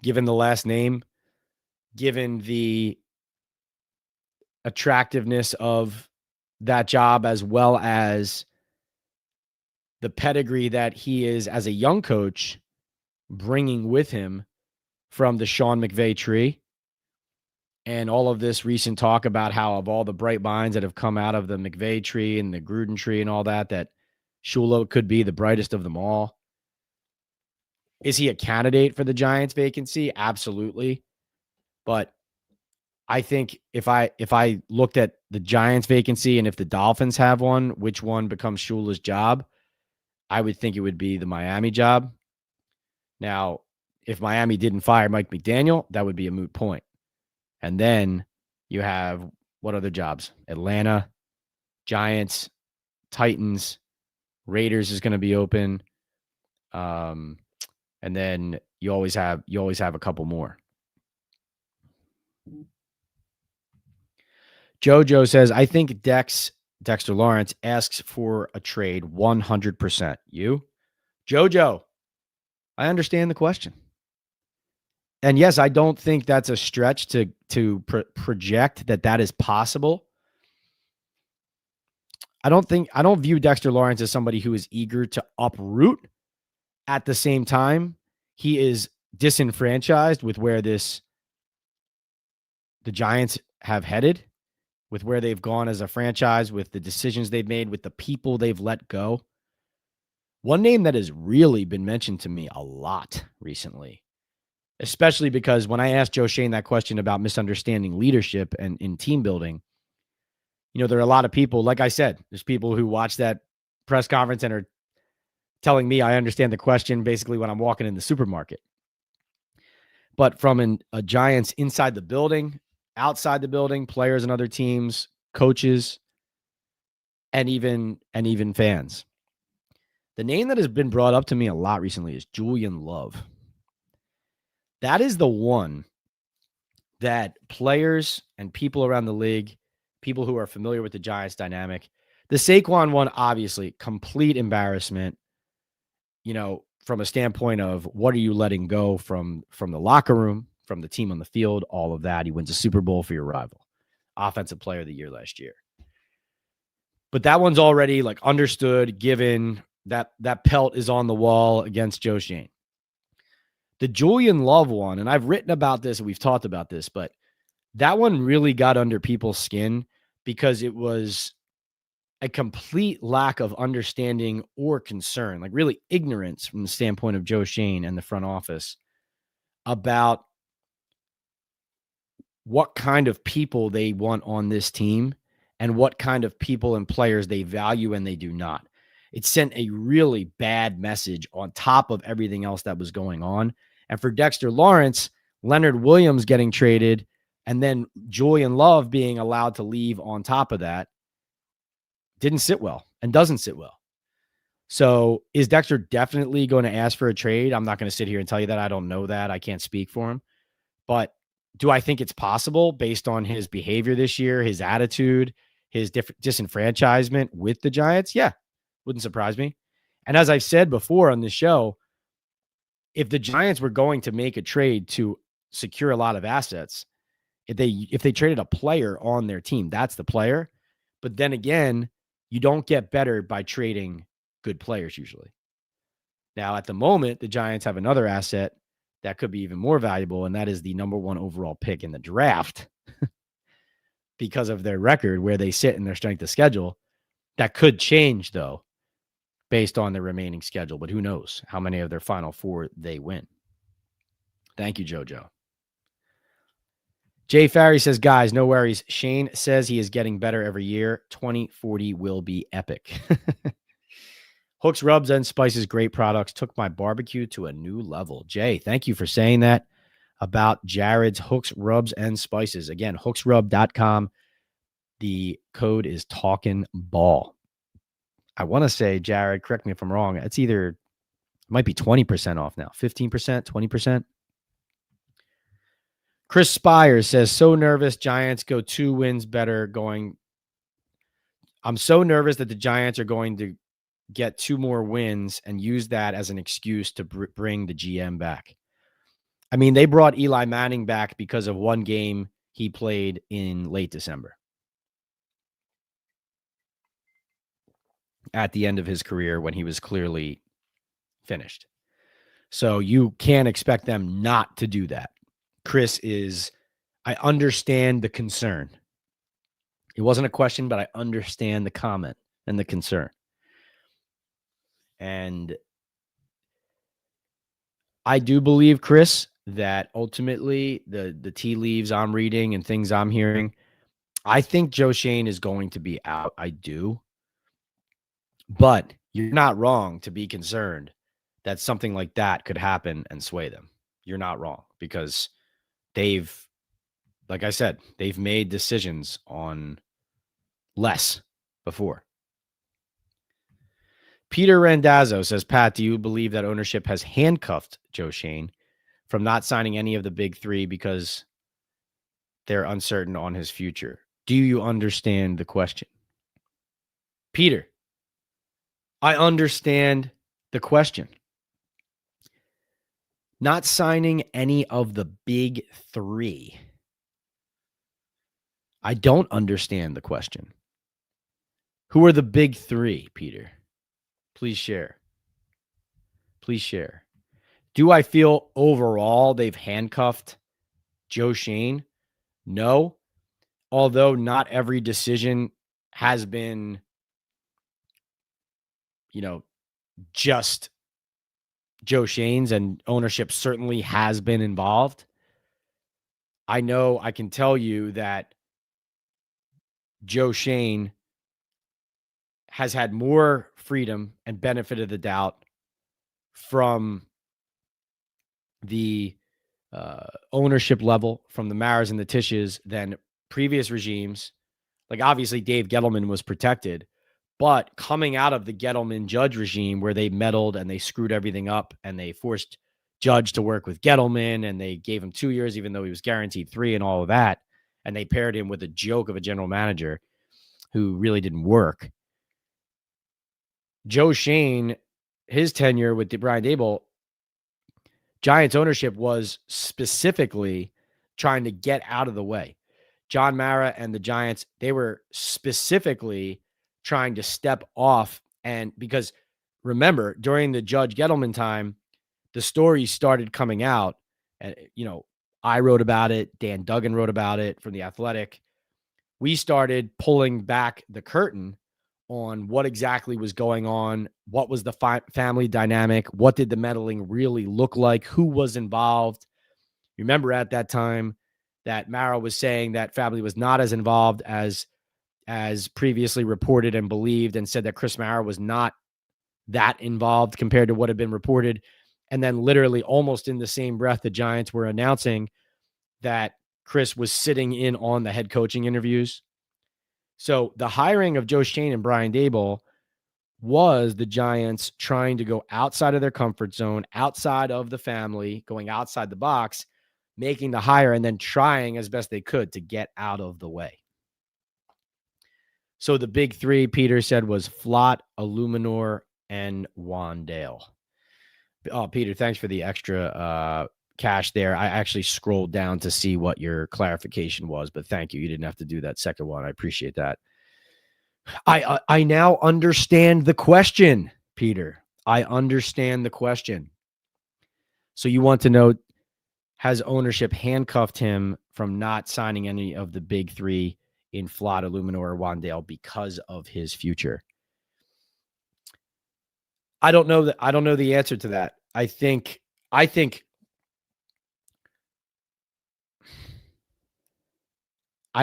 S1: given the last name, given the attractiveness of that job, as well as the pedigree that he is as a young coach bringing with him from the Sean McVay tree, and all of this recent talk about how, of all the bright minds that have come out of the McVay tree and the Gruden tree and all that, that Shula could be the brightest of them all. Is he a candidate for the Giants vacancy? Absolutely. But I think if I looked at the Giants vacancy and if the Dolphins have one, which one becomes Shula's job? I would think it would be the Miami job. Now, if Miami didn't fire Mike McDaniel, that would be a moot point. And then you have what other jobs? Atlanta, Giants, Titans, Raiders is going to be open. And then you always have a couple more. Jojo says, I think Dexter Lawrence asks for a trade 100%. You? Jojo, I understand the question. And yes, I don't think that's a stretch to project that is possible. I don't view Dexter Lawrence as somebody who is eager to uproot. At the same time, he is disenfranchised with where the Giants have headed, with where they've gone as a franchise, with the decisions they've made, with the people they've let go. One name that has really been mentioned to me a lot recently, especially because when I asked Joe Schoen that question about misunderstanding leadership and in team building, there are a lot of people, like I said, there's people who watch that press conference and are telling me I understand the question basically when I'm walking in the supermarket. But from a Giants inside the building, outside the building, players and other teams, coaches, and even fans. The name that has been brought up to me a lot recently is Julian Love. That is the one that players and people around the league, people who are familiar with the Giants dynamic, the Saquon one, obviously, complete embarrassment, from a standpoint of what are you letting go from the locker room, from the team on the field, all of that. He wins a Super Bowl for your rival. Offensive Player of the Year last year. But that one's already understood, given that pelt is on the wall against Joe Schoen. The Julian Love one, and I've written about this and we've talked about this, but that one really got under people's skin because it was a complete lack of understanding or concern, really ignorance from the standpoint of Joe Schoen and the front office about what kind of people they want on this team and what kind of people and players they value and they do not. It sent a really bad message on top of everything else that was going on. And for Dexter Lawrence, Leonard Williams getting traded, and then Julian Love being allowed to leave on top of that, didn't sit well and doesn't sit well. So is Dexter definitely going to ask for a trade? I'm not going to sit here and tell you that. I don't know that. I can't speak for him. But do I think it's possible based on his behavior this year, his attitude, his disenfranchisement with the Giants? Yeah, wouldn't surprise me. And as I've said before on this show, if the Giants were going to make a trade to secure a lot of assets, if they traded a player on their team, that's the player. But then again, you don't get better by trading good players usually. Now, at the moment, the Giants have another asset that could be even more valuable, and that is the number 1 overall pick in the draft because of their record, where they sit in their strength of schedule. That could change, though, based on their remaining schedule, but who knows how many of their final 4 they win. Thank you, JoJo. Jay Farry says, guys, no worries. Shane says he is getting better every year. 2040 will be epic. Hooks, Rubs, and Spices, great products. Took my barbecue to a new level. Jay, thank you for saying that about Jared's Hooks, Rubs, and Spices. Again, hooksrub.com. The code is Talkin' Ball. I want to say, Jared, correct me if I'm wrong, it might be 20% off now. 15%, 20%. Chris Spires says, so nervous. Giants go 2 wins better going. I'm so nervous that the Giants are going to get 2 more wins and use that as an excuse to bring the GM back. I mean, they brought Eli Manning back because of one game he played in late December at the end of his career when he was clearly finished. So you can't expect them not to do that. I understand the concern. It wasn't a question, but I understand the comment and the concern. And I do believe, Chris, that ultimately the tea leaves I'm reading and things I'm hearing, I think Joe Schoen is going to be out. I do. But you're not wrong to be concerned that something like that could happen and sway them. You're not wrong because they've, like I said, they've made decisions on less before. Peter Randazzo says, Pat, do you believe that ownership has handcuffed Joe Schoen from not signing any of the big three because they're uncertain on his future? Do you understand the question? Peter, I understand the question. Not signing any of the big three. I don't understand the question. Who are the big three, Peter? Please share. Please share. Do I feel overall they've handcuffed Joe Schoen? No. Although not every decision has been, just Joe Schoen's, and ownership certainly has been involved. I know I can tell you that Joe Schoen has had more freedom and benefit of the doubt from the ownership level, from the Maras and the Tisches, than previous regimes. Like, obviously, Dave Gettleman was protected, but coming out of the Gettleman Judge regime where they meddled and they screwed everything up and they forced Judge to work with Gettleman and they gave him 2 years, even though he was guaranteed 3 and all of that. And they paired him with a joke of a general manager who really didn't work. Joe Schoen, his tenure with Brian Daboll, Giants ownership was specifically trying to get out of the way. John Mara and the Giants, they were specifically trying to step off. And because remember, during the Judge Gettleman time, the stories started coming out. And, I wrote about it. Dan Duggan wrote about it from The Athletic. We started pulling back the curtain on what exactly was going on. What was the family dynamic? What did the meddling really look like? Who was involved? Remember at that time that Mara was saying that family was not as involved as previously reported and believed, and said that Chris Mara was not that involved compared to what had been reported. And then literally almost in the same breath, the Giants were announcing that Chris was sitting in on the head coaching interviews. So the hiring of Joe Schoen and Brian Daboll was the Giants trying to go outside of their comfort zone, outside of the family, going outside the box, making the hire, and then trying as best they could to get out of the way. So the big three, Peter said, was Flott, Illuminor, and Wandale. Oh, Peter, thanks for the extra cash there. I actually scrolled down to see what your clarification was, but thank you. You didn't have to do that second one. I appreciate that. I now understand the question, Peter. I understand the question. So you want to know, has ownership handcuffed him from not signing any of the big three in Flott, Illuminor, or Wandale because of his future? I don't know that. I don't know the answer to that. I think I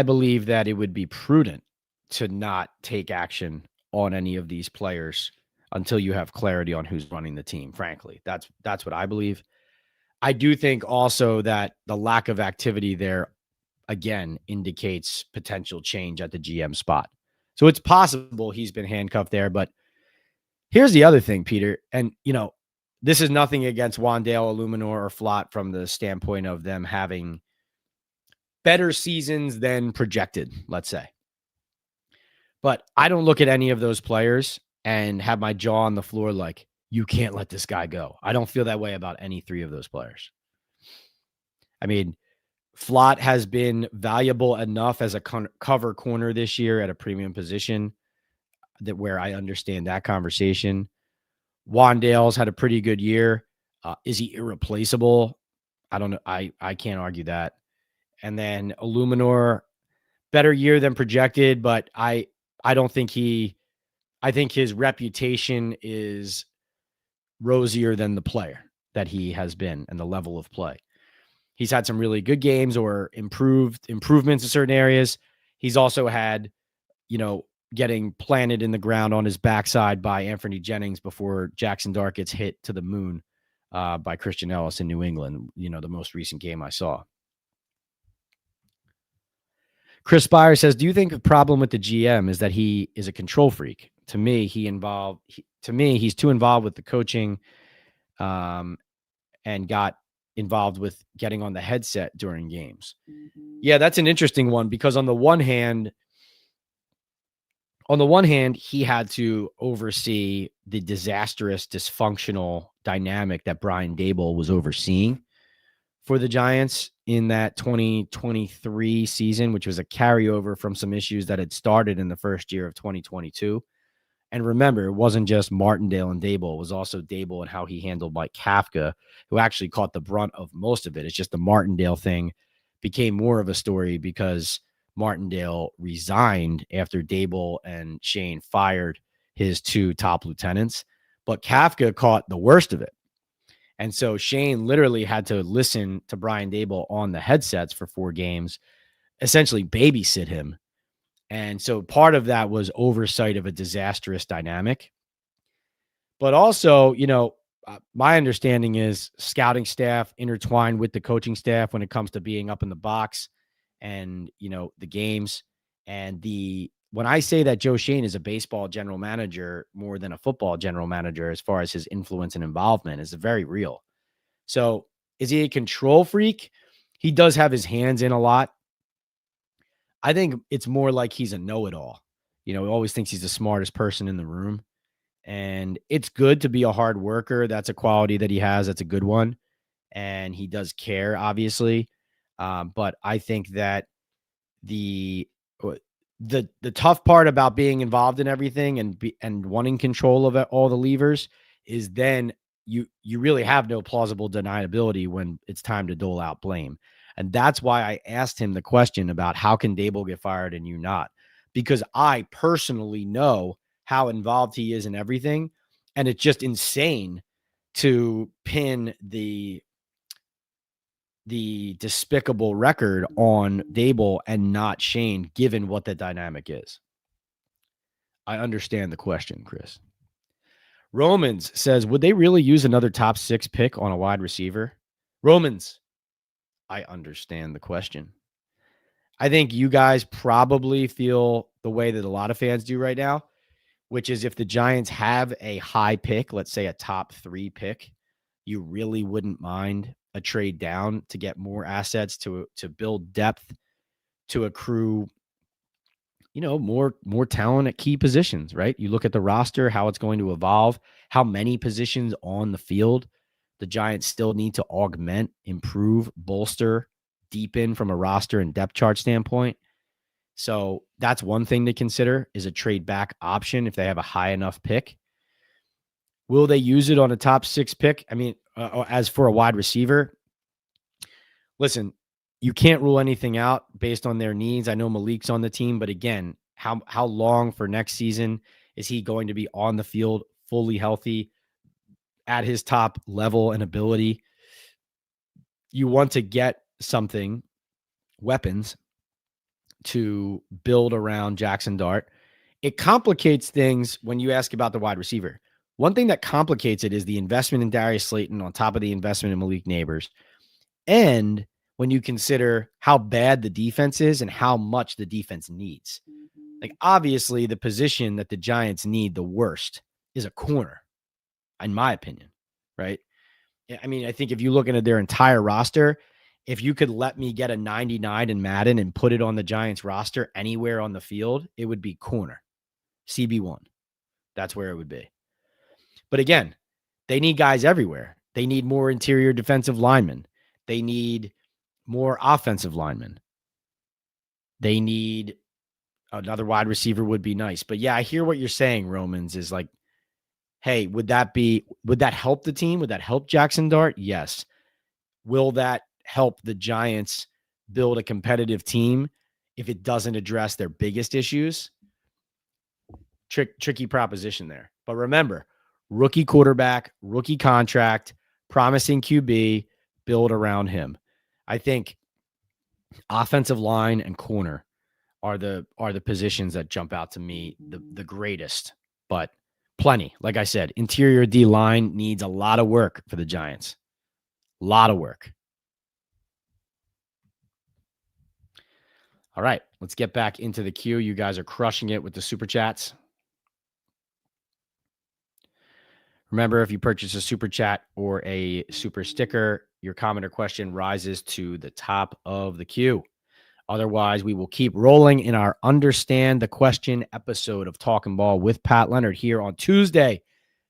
S1: believe that it would be prudent to not take action on any of these players until you have clarity on who's running the team. Frankly, that's what I believe. I do think also that the lack of activity there, again, indicates potential change at the GM spot. So it's possible he's been handcuffed there. But here's the other thing, Peter. And, this is nothing against Wandale, Illuminor, or Flott from the standpoint of them having better seasons than projected, let's say. But I don't look at any of those players and have my jaw on the floor like, you can't let this guy go. I don't feel that way about any three of those players. I mean, Flott has been valuable enough as a cover corner this year at a premium position that where I understand that conversation. Wandale's had a pretty good year. Is he irreplaceable? I don't know. I can't argue that. And then Illuminor, better year than projected, but I don't think I think his reputation is rosier than the player that he has been and the level of play. He's had some really good games or improvements in certain areas. He's also had, getting planted in the ground on his backside by Anthony Jennings before Jackson Dart gets hit to the moon by Christian Ellis in New England, the most recent game I saw. Chris Spire says, do you think the problem with the GM is that he is a control freak? To me, he's too involved with the coaching and got involved with getting on the headset during games. Yeah, that's an interesting one because on the one hand, he had to oversee the disastrous, dysfunctional dynamic that Brian Daboll was overseeing for the Giants in that 2023 season, which was a carryover from some issues that had started in the first year of 2022. And remember, it wasn't just Martindale and Daboll. It was also Daboll and how he handled Mike Kafka, who actually caught the brunt of most of it. It's just the Martindale thing became more of a story because Martindale resigned after Daboll and Schoen fired his two top lieutenants. But Kafka caught the worst of it. And so Schoen literally had to listen to Brian Daboll on the headsets for 4 games, essentially babysit him. And so part of that was oversight of a disastrous dynamic. But also, my understanding is scouting staff intertwined with the coaching staff when it comes to being up in the box and, the games. And when I say that Joe Schoen is a baseball general manager more than a football general manager, as far as his influence and involvement, is very real. So is he a control freak? He does have his hands in a lot. I think it's more like he's a know-it-all. He always thinks he's the smartest person in the room. And it's good to be a hard worker. That's a quality that he has. That's a good one. And he does care, obviously. But I think that the tough part about being involved in everything and wanting control of all the levers is then you really have no plausible deniability when it's time to dole out blame. And that's why I asked him the question about how can Daboll get fired and you not? Because I personally know how involved he is in everything. And it's just insane to pin the despicable record on Daboll and not Schoen, given what the dynamic is. I understand the question, Chris. Romans says, would they really use another top 6 pick on a wide receiver? Romans, I understand the question. I think you guys probably feel the way that a lot of fans do right now, which is if the Giants have a high pick, let's say a top 3 pick, you really wouldn't mind a trade down to get more assets to build depth, to accrue, more talent at key positions, right? You look at the roster, how it's going to evolve, how many positions on the field the Giants still need to augment, improve, bolster, deepen from a roster and depth chart standpoint. So that's one thing to consider, is a trade back option if they have a high enough pick. Will they use it on a top 6 pick? I mean, as for a wide receiver, listen, you can't rule anything out based on their needs. I know Malik's on the team, but again, how long for next season is he going to be on the field fully healthy at his top level and ability? You want to get something, weapons, to build around Jackson Dart. It complicates things when you ask about the wide receiver. One thing that complicates it is the investment in Darius Slayton on top of the investment in Malik Neighbors. And when you consider how bad the defense is and how much the defense needs. Like, obviously, the position that the Giants need the worst is a corner, in my opinion, right? I mean, I think if you look into their entire roster, if you could let me get a 99 in Madden and put it on the Giants roster anywhere on the field, it would be corner, CB1. That's where it would be. But again, they need guys everywhere. They need more interior defensive linemen. They need more offensive linemen. They need another wide receiver would be nice. But yeah, I hear what you're saying, Romans, is like, hey, would that help the team? Would that help Jackson Dart? Yes. Will that help the Giants build a competitive team if it doesn't address their biggest issues? Tricky proposition there. But remember, rookie quarterback, rookie contract, promising QB, build around him. I think offensive line and corner are the positions that jump out to me the greatest, but plenty. Like I said, interior D line needs a lot of work for the Giants. A lot of work. All right, let's get back into the queue. You guys are crushing it with the super chats. Remember, if you purchase a super chat or a super sticker, your comment or question rises to the top of the queue. Otherwise, we will keep rolling in our Understand the Question episode of Talking Ball with Pat Leonard here on Tuesday,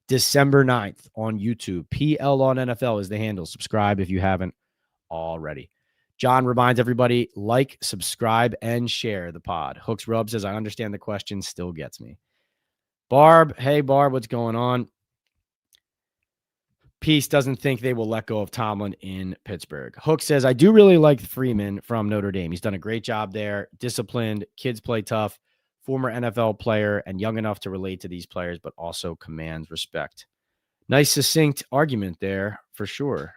S1: December 9th on YouTube. PL on NFL is the handle. Subscribe if you haven't already. John reminds everybody, like, subscribe, and share the pod. Hooks Rub says, I understand the question, still gets me. Barb, hey, Barb, what's going on? Peace doesn't think they will let go of Tomlin in Pittsburgh. Hook says, I do really like Freeman from Notre Dame. He's done a great job there. Disciplined, kids play tough, former NFL player, and young enough to relate to these players, but also commands respect. Nice, succinct argument there for sure.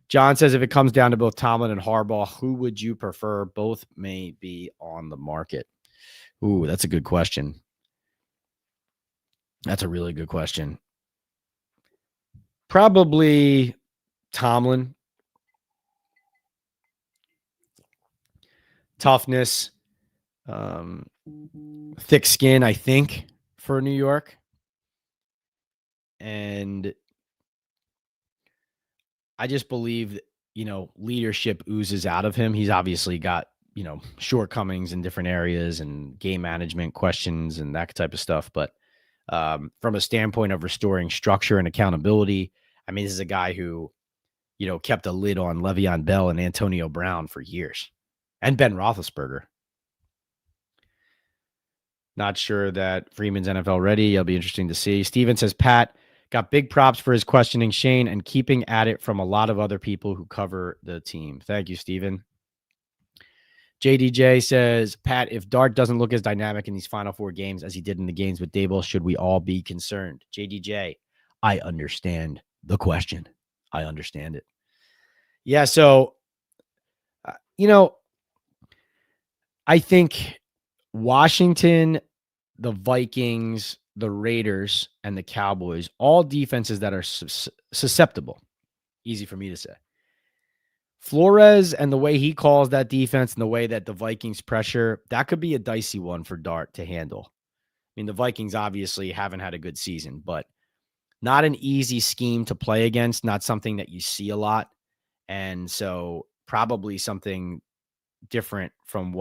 S1: John says, if it comes down to both Tomlin and Harbaugh, who would you prefer? Both may be on the market. Ooh, that's a good question. That's a really good question. Probably Tomlin. Toughness, thick skin, I think, for New York. And I just believe that, leadership oozes out of him. He's obviously got, shortcomings in different areas and game management questions and that type of stuff. But from a standpoint of restoring structure and accountability, I mean, this is a guy who, kept a lid on Le'Veon Bell and Antonio Brown for years, and Ben Roethlisberger. Not sure that Freeman's NFL ready. It'll be interesting to see. Steven says, Pat got big props for his questioning Schoen and keeping at it from a lot of other people who cover the team. Thank you, Steven. JDJ says, Pat, if Dart doesn't look as dynamic in these final 4 games as he did in the games with Dable, should we all be concerned? JDJ, I understand the question. I understand it. Yeah, so, I think Washington, the Vikings, the Raiders, and the Cowboys, all defenses that are susceptible. Easy for me to say. Flores and the way he calls that defense and the way that the Vikings pressure, that could be a dicey one for Dart to handle. I mean, the Vikings obviously haven't had a good season, but not an easy scheme to play against, not something that you see a lot. And so probably something different from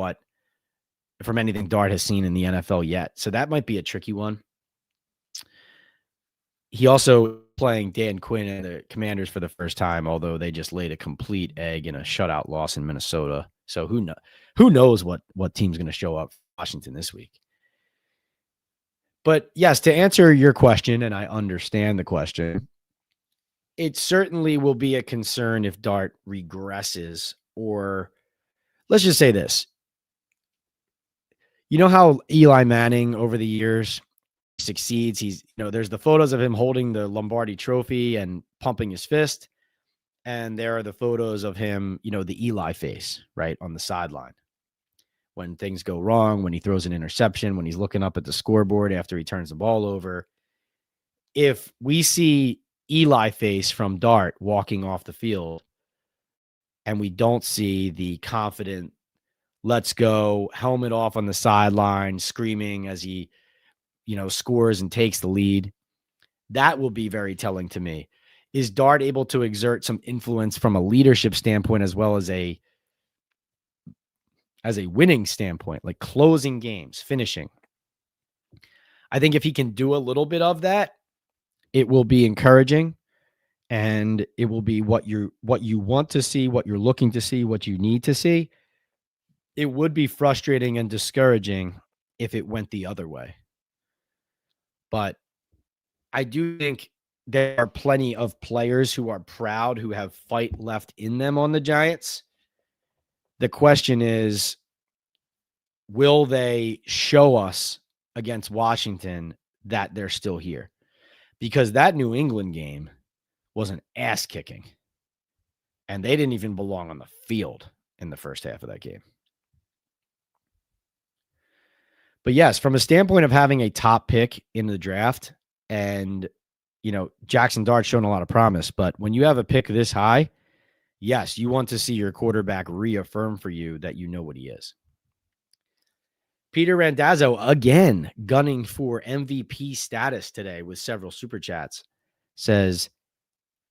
S1: anything Dart has seen in the NFL yet. So that might be a tricky one. He also playing Dan Quinn and the Commanders for the first time, although they just laid a complete egg in a shutout loss in Minnesota. So who knows what team's going to show up for Washington this week. But yes, to answer your question, and I understand the question, it certainly will be a concern if Dart regresses, or let's just say this. You know how Eli Manning over the years succeeds? There's the photos of him holding the Lombardi trophy and pumping his fist. And there are the photos of him, the Eli face, right, on the sideline. When things go wrong, when he throws an interception, when he's looking up at the scoreboard after he turns the ball over. If we see Eli face from Dart walking off the field and we don't see the confident, let's go, helmet off on the sideline, screaming as he, scores and takes the lead, that will be very telling to me. Is Dart able to exert some influence from a leadership standpoint as well as a winning standpoint, like closing games, finishing? I think if he can do a little bit of that, it will be encouraging, and it will be what you want to see, what you're looking to see, what you need to see. It would be frustrating and discouraging if it went the other way. But I do think there are plenty of players who are proud, who have fight left in them on the Giants. The question is, will they show us against Washington that they're still here? Because that New England game was an ass kicking, and they didn't even belong on the field in the first half of that game. But yes, from a standpoint of having a top pick in the draft, and Jackson Dart's shown a lot of promise, but when you have a pick this high, yes, you want to see your quarterback reaffirm for you that you know what he is. Peter Randazzo, again, gunning for MVP status today with several super chats, says,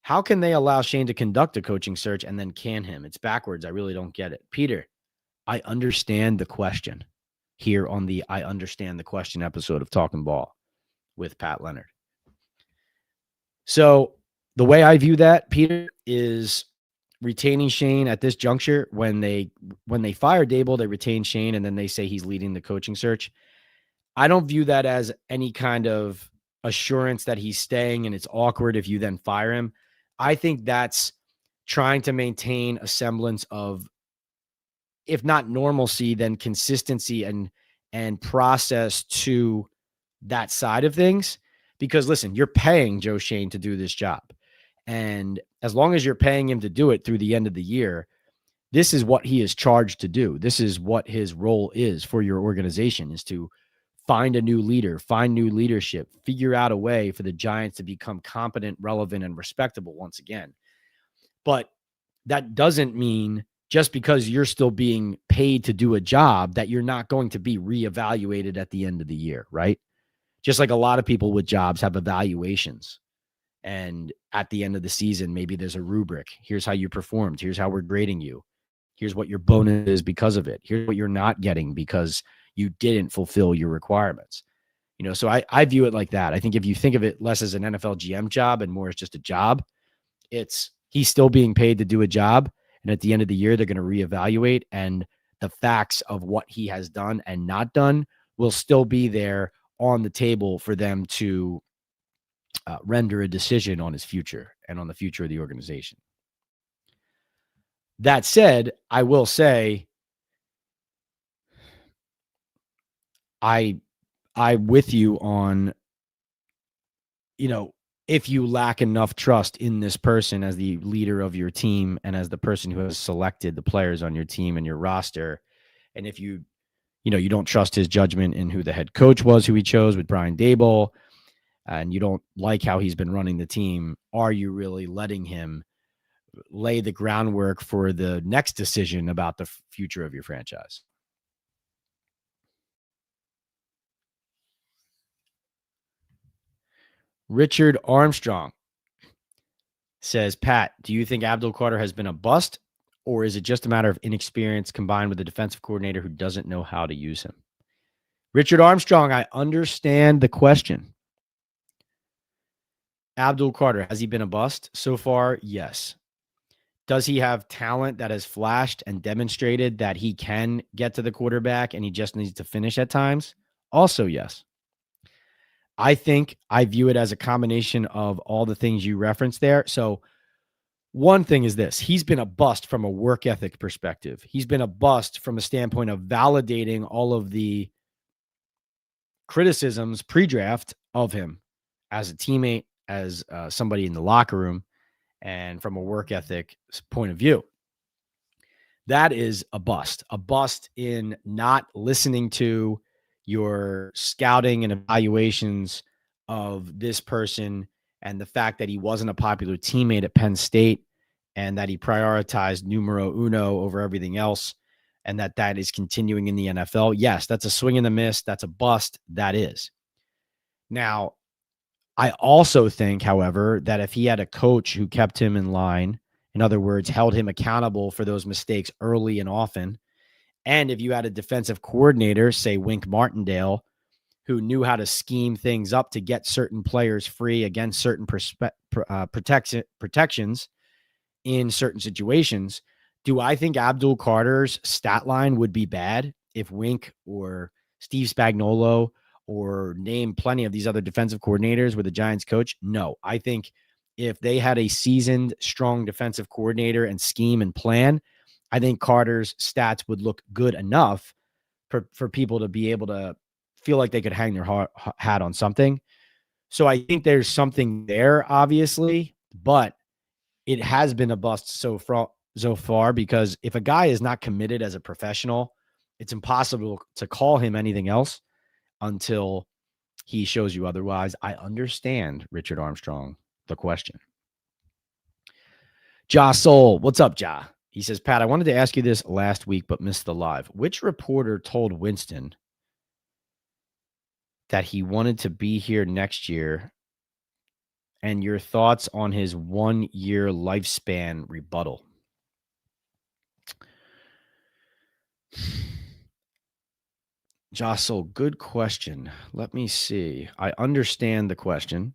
S1: how can they allow Schoen to conduct a coaching search and then can him? It's backwards. I really don't get it. Peter, I understand the question here on the I Understand the Question episode of Talking Ball with Pat Leonard. So the way I view that, Peter, is retaining Schoen at this juncture. When they fire Dable, they retain Schoen, and then they say he's leading the coaching search. I don't view that as any kind of assurance that he's staying and it's awkward if you then fire him. I think that's trying to maintain a semblance of, if not normalcy, then consistency and process to that side of things. Because listen, you're paying Joe Schoen to do this job. And as long as you're paying him to do it through the end of the year, this is what he is charged to do. This is what his role is for your organization, is to find a new leader, find new leadership, figure out a way for the Giants to become competent, relevant, and respectable once again. But that doesn't mean just because you're still being paid to do a job that you're not going to be reevaluated at the end of the year, right? Just like a lot of people with jobs have evaluations. And at the end of the season, maybe there's a rubric. Here's how you performed. Here's how we're grading you. Here's what your bonus is because of it. Here's what you're not getting because you didn't fulfill your requirements. So I view it like that. I think if you think of it less as an NFL GM job and more as just a job, he's still being paid to do a job. And at the end of the year, they're going to reevaluate. And the facts of what he has done and not done will still be there on the table for them to render a decision on his future and on the future of the organization. That said, I will say I'm with you on, if you lack enough trust in this person as the leader of your team and as the person who has selected the players on your team and your roster, and if you don't trust his judgment in who the head coach was, who he chose with Brian Daboll, and you don't like how he's been running the team, are you really letting him lay the groundwork for the next decision about the future of your franchise? Richard Armstrong says, Pat, do you think Abdul Carter has been a bust, or is it just a matter of inexperience combined with a defensive coordinator who doesn't know how to use him? Richard Armstrong, I understand the question. Abdul Carter, has he been a bust so far? Yes. Does he have talent that has flashed and demonstrated that he can get to the quarterback and he just needs to finish at times? Also, yes. I think I view it as a combination of all the things you referenced there. So one thing is this: he's been a bust from a work ethic perspective. He's been a bust from a standpoint of validating all of the criticisms pre-draft of him as a teammate, as somebody in the locker room, and from a work ethic point of view. That is a bust in not listening to your scouting and evaluations of this person, and the fact that he wasn't a popular teammate at Penn State and that he prioritized numero uno over everything else, and that is continuing in the NFL. Yes, that's a swing and a miss. That's a bust. That is. Now, I also think, however, that if he had a coach who kept him in line, in other words, held him accountable for those mistakes early and often, and if you had a defensive coordinator, say Wink Martindale, who knew how to scheme things up to get certain players free against certain protections in certain situations, do I think Abdul Carter's stat line would be bad if Wink or Steve Spagnuolo or name plenty of these other defensive coordinators were the Giants coach? No. I think if they had a seasoned, strong defensive coordinator and scheme and plan, I think Carter's stats would look good enough for people to be able to feel like they could hang their hat on something. So I think there's something there, obviously, but it has been a bust so far, because if a guy is not committed as a professional, it's impossible to call him anything else. until he shows you otherwise. I understand, Richard Armstrong, the question. Ja Soul, what's up, Ja? He says, Pat, I wanted to ask you this last week, but missed the live. Which reporter told Winston that he wanted to be here next year, and your thoughts on his 1 year lifespan rebuttal? Ja Soul, good question. Let me see. I understand the question.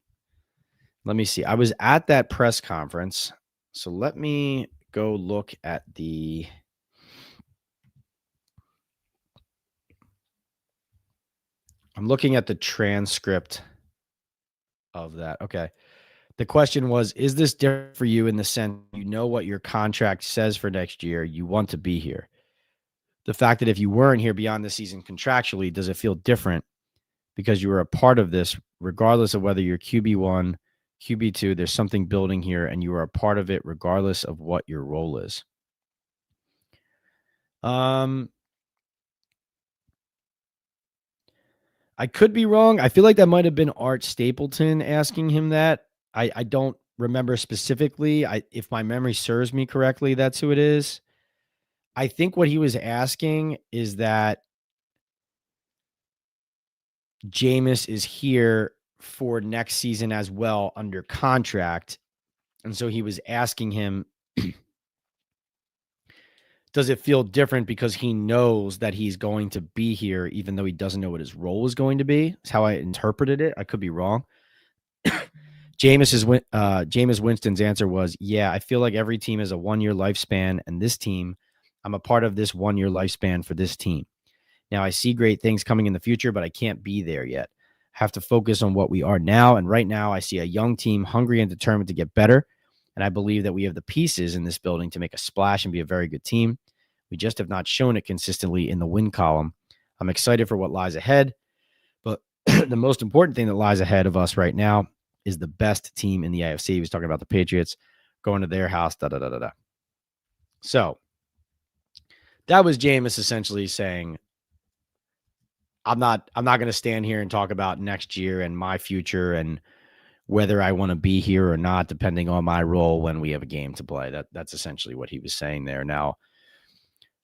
S1: Let me see. I was at that press conference. So let me go look at I'm looking at the transcript of that. Okay. The question was, is this different for you in the sense you know what your contract says for next year? You want to be here. The fact that if you weren't here beyond the season contractually, does it feel different because you were a part of this, regardless of whether you're QB1, QB2, there's something building here and you are a part of it regardless of what your role is? I could be wrong. I feel like that might have been Art Stapleton asking him that. I don't remember specifically. If my memory serves me correctly, that's who it is. I think what he was asking is that Jameis is here for next season as well under contract. And so he was asking him, does it feel different because he knows that he's going to be here, even though he doesn't know what his role is going to be? That's how I interpreted it. I could be wrong. Jameis Winston's answer was, yeah, I feel like every team has a 1 year lifespan, and this team, I'm a part of this 1 year lifespan for this team. Now, I see great things coming in the future, but I can't be there yet. I have to focus on what we are now. And right now, I see a young team hungry and determined to get better. And I believe that we have the pieces in this building to make a splash and be a very good team. We just have not shown it consistently in the win column. I'm excited for what lies ahead. But the most important thing that lies ahead of us right now is the best team in the AFC. He was talking about the Patriots going to their house, da-da-da-da-da. So that was Jameis essentially saying, I'm not going to stand here and talk about next year and my future and whether I want to be here or not, depending on my role when we have a game to play. That's essentially what he was saying there. Now,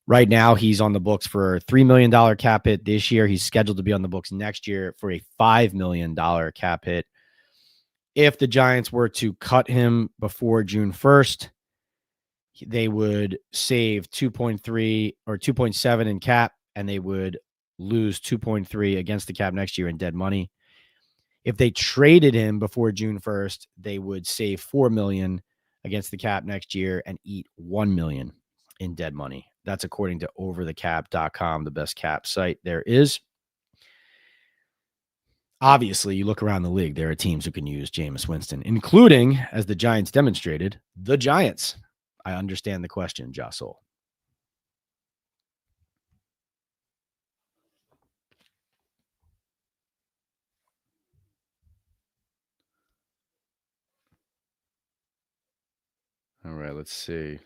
S1: right now, he's on the books for a $3 million cap hit this year. He's scheduled to be on the books next year for a $5 million cap hit. If the Giants were to cut him before June 1st, they would save 2.3 or 2.7 in cap, and they would lose 2.3 against the cap next year in dead money. If they traded him before June 1st, they would save $4 million against the cap next year and eat $1 million in dead money. That's according to overthecap.com, the best cap site there is. Obviously, you look around the league, there are teams who can use Jameis Winston, including, as the Giants demonstrated, the Giants. I understand the question, Ja Soul. All right, let's see.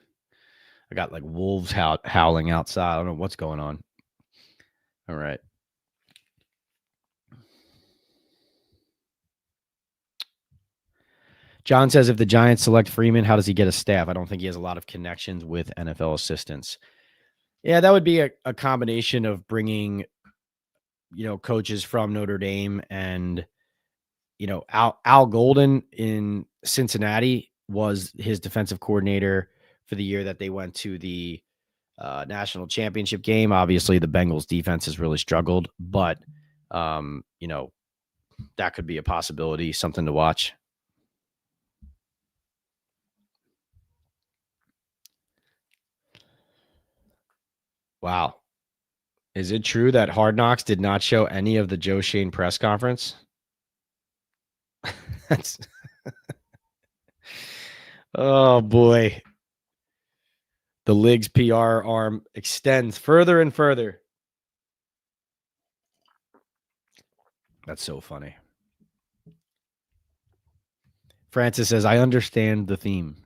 S1: I got like wolves howling outside. I don't know what's going on. All right. John says, if the Giants select Freeman, how does he get a staff? I don't think he has a lot of connections with NFL assistants. Yeah, that would be a combination of bringing, coaches from Notre Dame and, Al Golden in Cincinnati was his defensive coordinator for the year that they went to the national championship game. Obviously, the Bengals defense has really struggled, but, that could be a possibility, something to watch. Wow. Is it true that Hard Knocks did not show any of the Joe Schoen press conference? That's oh boy. The league's PR arm extends further and further. That's so funny. Francis says, I understand the theme.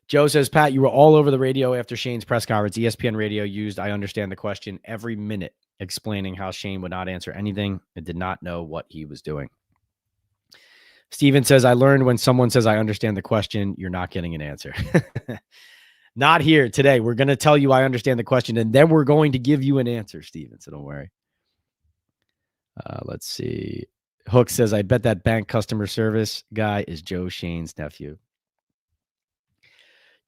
S1: Joe says, Pat, you were all over the radio after Shane's press conference. ESPN radio used I understand the question every minute. explaining how Schoen would not answer anything and did not know what he was doing. Steven says, I learned when someone says, I understand the question, you're not getting an answer. Not here today. We're going to tell you I understand the question, and then we're going to give you an answer, Steven. So don't worry. Let's see. Hook says, I bet that bank customer service guy is Joe Schoen's nephew.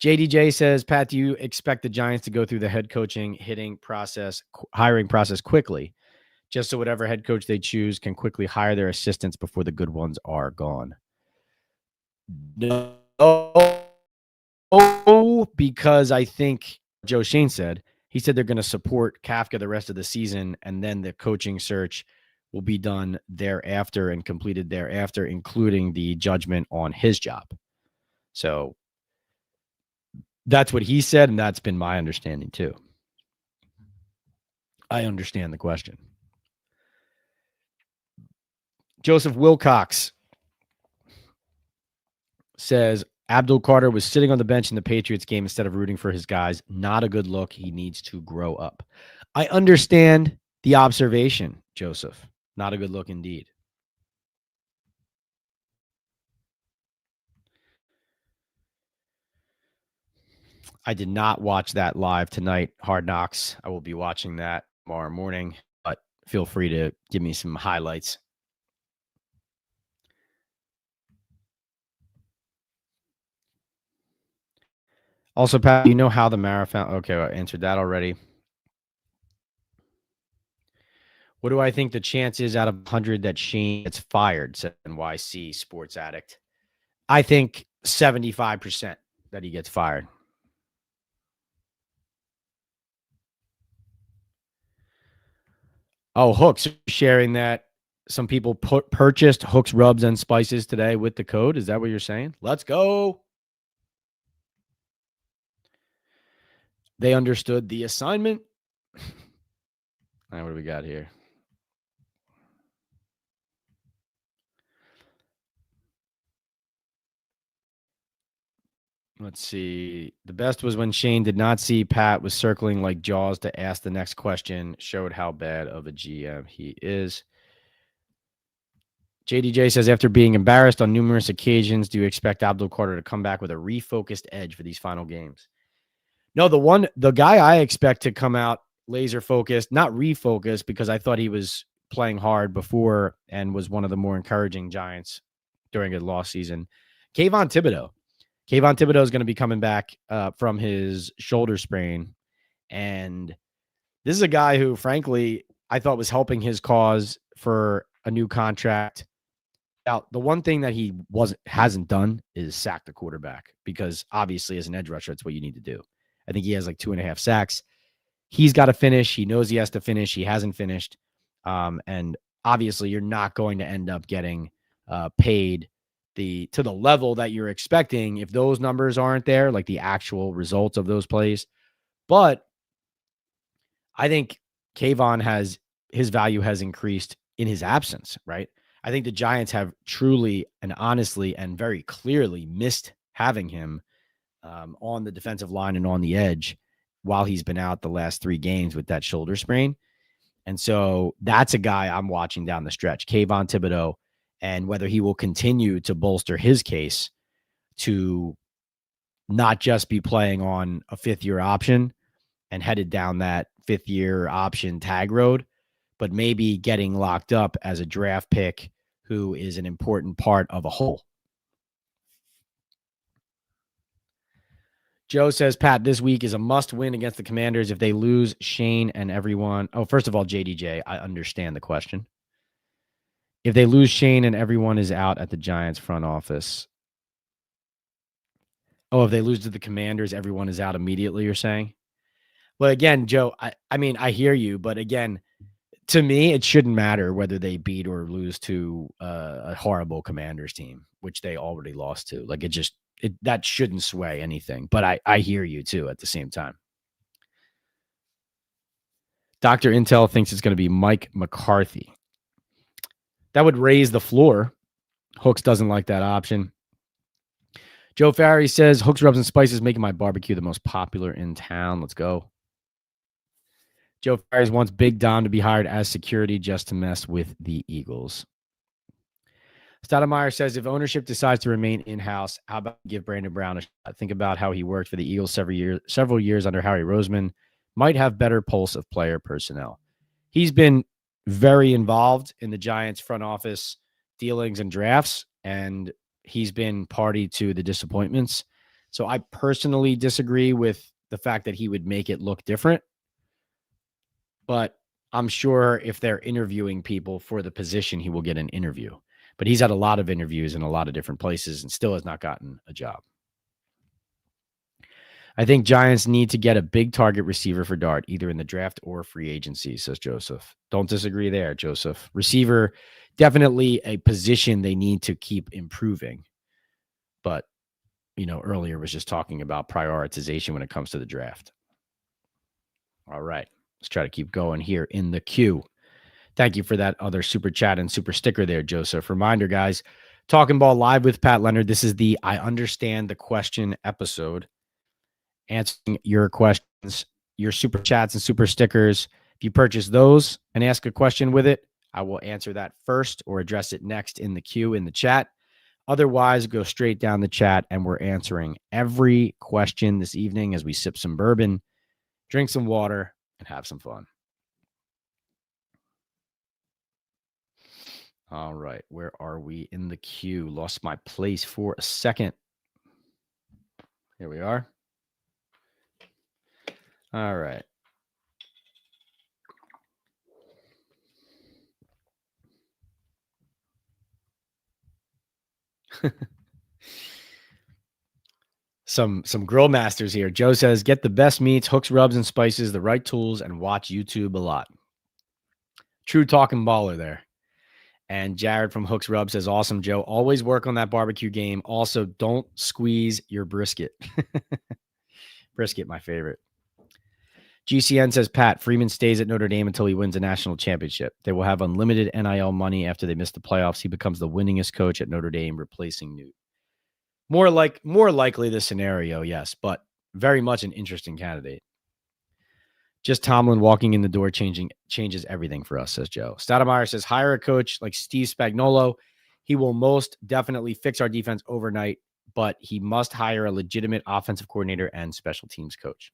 S1: JDJ says, Pat, do you expect the Giants to go through the head coaching, hiring process quickly, just so whatever head coach they choose can quickly hire their assistants before the good ones are gone? No, because I think Joe Schoen said, he said they're going to support Kafka the rest of the season, and then the coaching search will be done thereafter and completed thereafter, including the judgment on his job. So that's what he said, and that's been my understanding too. I understand the question. Joseph Wilcox says, Abdul Carter was sitting on the bench in the Patriots game instead of rooting for his guys. Not a good look. He needs to grow up. I understand the observation, Joseph. Not a good look indeed. I did not watch that live tonight, Hard Knocks. I will be watching that tomorrow morning, but feel free to give me some highlights. Also, Pat, you know how the marathon... Okay, I answered that already. What do I think the chance is out of 100 that Schoen gets fired, said NYC Sports Addict? I think 75% that he gets fired. Oh, Hooks sharing that some people purchased Hooks rubs and spices today with the code. Is that what you're saying? Let's go. They understood the assignment. All right, what do we got here? Let's see. The best was when Schoen did not see Pat was circling like Jaws to ask the next question. Showed how bad of a GM he is. JDJ says, after being embarrassed on numerous occasions, do you expect Abdul Carter to come back with a refocused edge for these final games? No, the guy I expect to come out laser focused, not refocused, because I thought he was playing hard before and was one of the more encouraging Giants during a lost season. Kayvon Thibodeau. Kayvon Thibodeau is going to be coming back from his shoulder sprain. And this is a guy who, frankly, I thought was helping his cause for a new contract. Now, the one thing that he hasn't done is sack the quarterback, because obviously as an edge rusher, that's what you need to do. I think he has like 2.5 sacks. He's got to finish. He knows he has to finish. He hasn't finished. And obviously you're not going to end up getting paid to the level that you're expecting if those numbers aren't there, like the actual results of those plays. But I think Kayvon his value has increased in his absence, right? I think the Giants have truly and honestly and very clearly missed having him on the defensive line and on the edge while he's been out the last 3 games with that shoulder sprain. And so that's a guy I'm watching down the stretch, Kayvon Thibodeau, and whether he will continue to bolster his case to not just be playing on a 5th-year option and headed down that 5th-year option tag road, but maybe getting locked up as a draft pick who is an important part of a whole. Joe says, Pat, this week is a must win against the Commanders. If they lose, Schoen and everyone. Oh, first of all, JDJ, I understand the question. If they lose, Schoen and everyone is out at the Giants front office. Oh, if they lose to the Commanders, everyone is out immediately, you're saying? Well, again, Joe, I mean, I hear you, but again, to me, it shouldn't matter whether they beat or lose to a horrible Commanders team, which they already lost to. Like, that shouldn't sway anything. But I hear you too at the same time. Dr. Intel thinks it's going to be Mike McCarthy. That would raise the floor. Hooks doesn't like that option. Joe Farry says, Hooks, rubs, and spices making my barbecue the most popular in town. Let's go. Joe Ferris wants Big Dom to be hired as security just to mess with the Eagles. Stoudemire says, if ownership decides to remain in-house, how about give Brandon Brown a shot? Think about how he worked for the Eagles several years under Harry Roseman. Might have better pulse of player personnel. He's been very involved in the Giants front office dealings and drafts, and he's been party to the disappointments. So I personally disagree with the fact that he would make it look different. But I'm sure if they're interviewing people for the position, he will get an interview. But he's had a lot of interviews in a lot of different places and still has not gotten a job. I think Giants need to get a big target receiver for Dart, either in the draft or free agency, says Joseph. Don't disagree there, Joseph. Receiver, definitely a position they need to keep improving. But, earlier was just talking about prioritization when it comes to the draft. All right. Let's try to keep going here in the queue. Thank you for that other super chat and super sticker there, Joseph. Reminder, guys, Talking Ball live with Pat Leonard. This is the I Understand the Question episode. Answering your questions, your super chats and super stickers. If you purchase those and ask a question with it, I will answer that first or address it next in the queue in the chat. Otherwise, go straight down the chat and we're answering every question this evening as we sip some bourbon, drink some water, and have some fun. All right. Where are we in the queue? Lost my place for a second. Here we are. All right. Some grill masters here. Joe says, get the best meats, hooks, rubs, and spices, the right tools, and watch YouTube a lot. True talking baller there. And Jared from Hooks Rub says, awesome, Joe. Always work on that barbecue game. Also, don't squeeze your brisket. Brisket, my favorite. GCN says, Pat, Freeman stays at Notre Dame until he wins a national championship. They will have unlimited NIL money after they miss the playoffs. He becomes the winningest coach at Notre Dame, replacing Newt. More likely the scenario, yes, but very much an interesting candidate. Just Tomlin walking in the door changes everything for us, says Joe. Stoudemire says, hire a coach like Steve Spagnuolo. He will most definitely fix our defense overnight, but he must hire a legitimate offensive coordinator and special teams coach.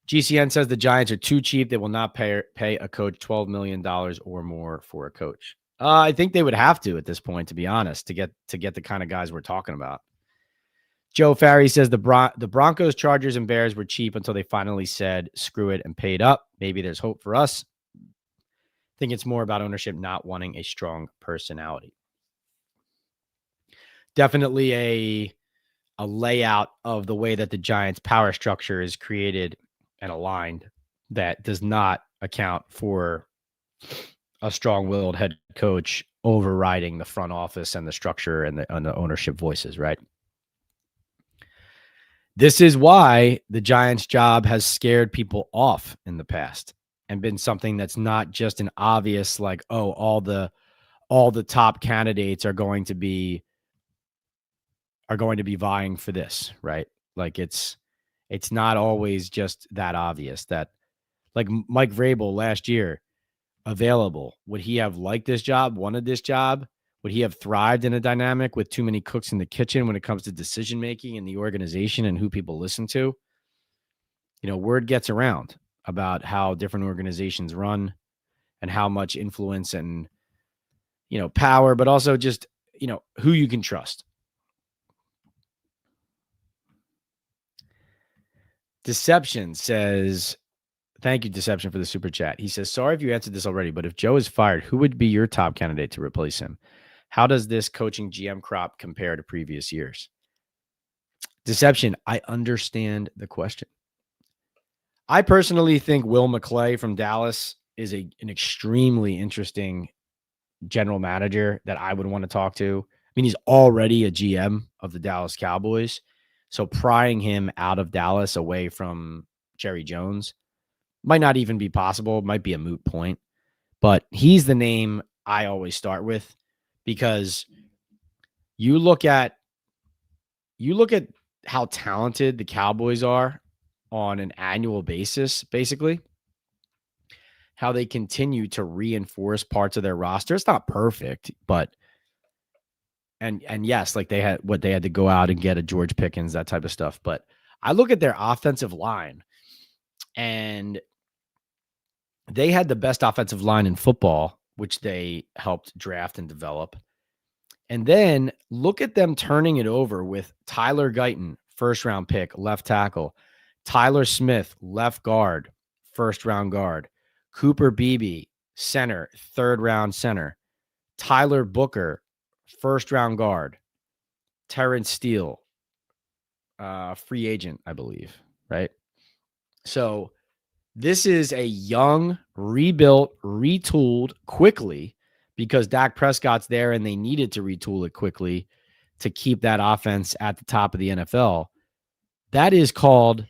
S1: GCN says the Giants are too cheap. They will not pay a coach $12 million or more for a coach. I think they would have to at this point, to be honest, to get the kind of guys we're talking about. Joe Farry says the Broncos, Chargers, and Bears were cheap until they finally said, screw it, and paid up. Maybe there's hope for us. I think it's more about ownership not wanting a strong personality. Definitely a layout of the way that the Giants' power structure is created and aligned that does not account for a strong-willed head coach overriding the front office and the structure and the ownership voices, right? This is why the Giants' job has scared people off in the past and been something that's not just an obvious, like, oh, all the top candidates are going to be vying for this, right? Like it's not always just that obvious that, like, Mike Vrabel last year, available. Would he have liked this job, wanted this job? Would he have thrived in a dynamic with too many cooks in the kitchen when it comes to decision-making in the organization and who people listen to? Word gets around about how different organizations run and how much influence and, power, but also just, who you can trust. Deception says, thank you, Deception, for the super chat. He says, sorry if you answered this already, but if Joe is fired, who would be your top candidate to replace him? How does this coaching GM crop compare to previous years? Deception, I understand the question. I personally think Will McClay from Dallas is an extremely interesting general manager that I would want to talk to. I mean, he's already a GM of the Dallas Cowboys. So prying him out of Dallas away from Jerry Jones might not even be possible. It might be a moot point. But he's the name I always start with because you look at how talented the Cowboys are on an annual basis, basically, how they continue to reinforce parts of their roster. It's not perfect, but and yes, like they had to go out and get a George Pickens, that type of stuff. But I look at their offensive line, and they had the best offensive line in football, which they helped draft and develop. And then look at them turning it over with Tyler Guyton, first round pick, left tackle, Tyler Smith, left guard, first round guard, Cooper Beebe, center, third round center, Tyler Booker, first round guard, Terrence Steele, free agent, I believe, right? So this is a young, rebuilt, retooled quickly, because Dak Prescott's there and they needed to retool it quickly to keep that offense at the top of the NFL. That is called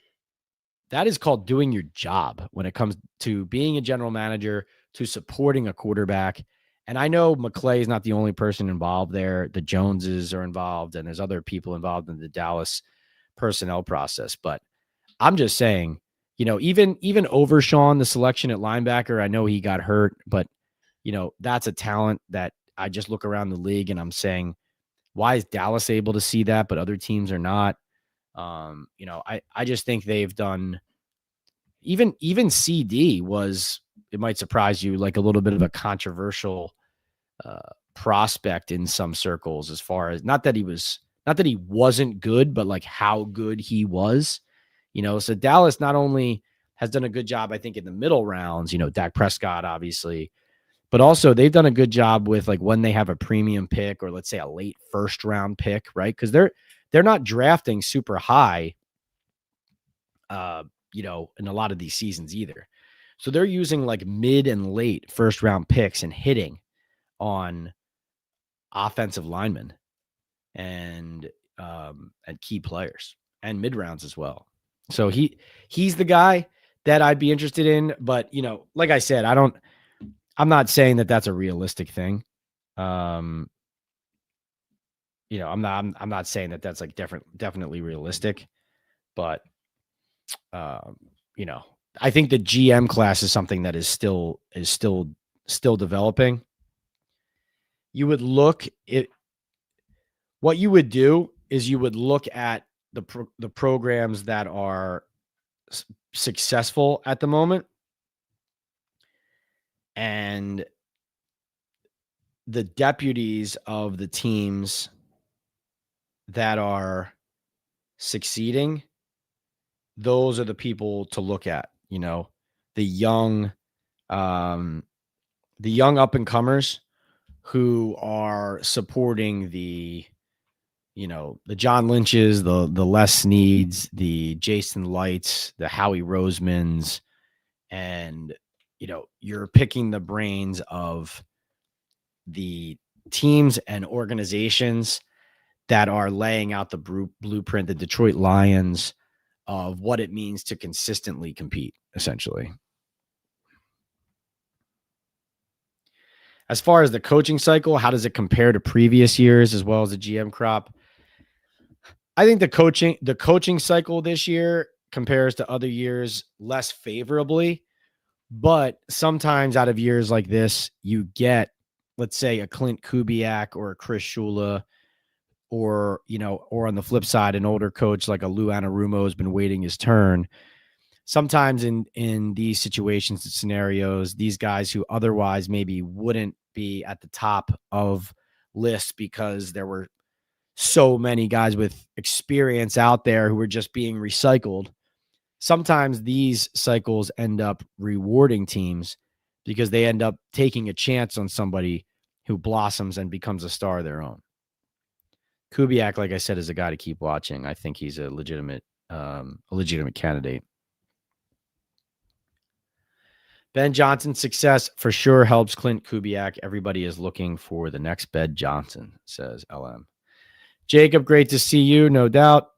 S1: doing your job when it comes to being a general manager, to supporting a quarterback. And I know McClay is not the only person involved there. The Joneses are involved, and there's other people involved in the Dallas personnel process. But I'm just saying, even over Schoen, the selection at linebacker, I know he got hurt, but that's a talent that I just look around the league and I'm saying, why is Dallas able to see that, but other teams are not? I just think they've done, even CD was, it might surprise you, like a little bit of a controversial prospect in some circles, as far as not that he wasn't good, but like how good he was. So Dallas not only has done a good job, I think, in the middle rounds, Dak Prescott, obviously, but also they've done a good job with, like, when they have a premium pick, or let's say a late first round pick, right? Because they're not drafting super high, in a lot of these seasons either. So they're using like mid and late first round picks and hitting on offensive linemen and key players, and mid rounds as well. So he's the guy that I'd be interested in. But, like I said, I'm not saying that that's a realistic thing. I'm not saying that that's like definitely realistic, but, I think the GM class is something that is still developing. You would look at what you would do is you would look at the programs that are successful at the moment, and the deputies of the teams that are succeeding. Those are the people to look at, the young up and comers who are supporting the John Lynch's, the Les Sneads, the Jason Lights, the Howie Rosemans, and, you're picking the brains of the teams and organizations that are laying out the blueprint, the Detroit Lions, of what it means to consistently compete, essentially. As far as the coaching cycle, how does it compare to previous years as well as the GM crop? I think the coaching cycle this year compares to other years less favorably, but sometimes out of years like this, you get, let's say, a Clint Kubiak or a Chris Shula, or on the flip side, an older coach like a Lou Anarumo has been waiting his turn. Sometimes in these situations and scenarios, these guys who otherwise maybe wouldn't be at the top of lists because there were so many guys with experience out there who were just being recycled. Sometimes these cycles end up rewarding teams because they end up taking a chance on somebody who blossoms and becomes a star of their own. Kubiak, like I said, is a guy to keep watching. I think he's a legitimate candidate. Ben Johnson's success for sure helps Clint Kubiak. Everybody is looking for the next Ben Johnson, says LM. Jacob, great to see you, no doubt.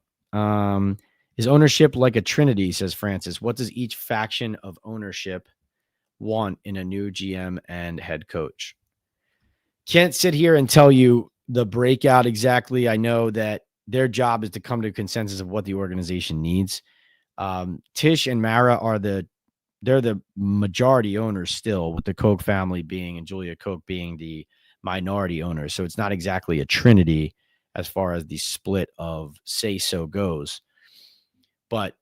S1: Is ownership like a trinity, says Francis. What does each faction of ownership want in a new GM and head coach? Can't sit here and tell you the breakout exactly. I know that their job is to come to a consensus of what the organization needs. Tish and Mara they're the majority owners still, with the Koch family being and Julia Koch being the minority owners. So it's not exactly a trinity as far as the split of say so goes. But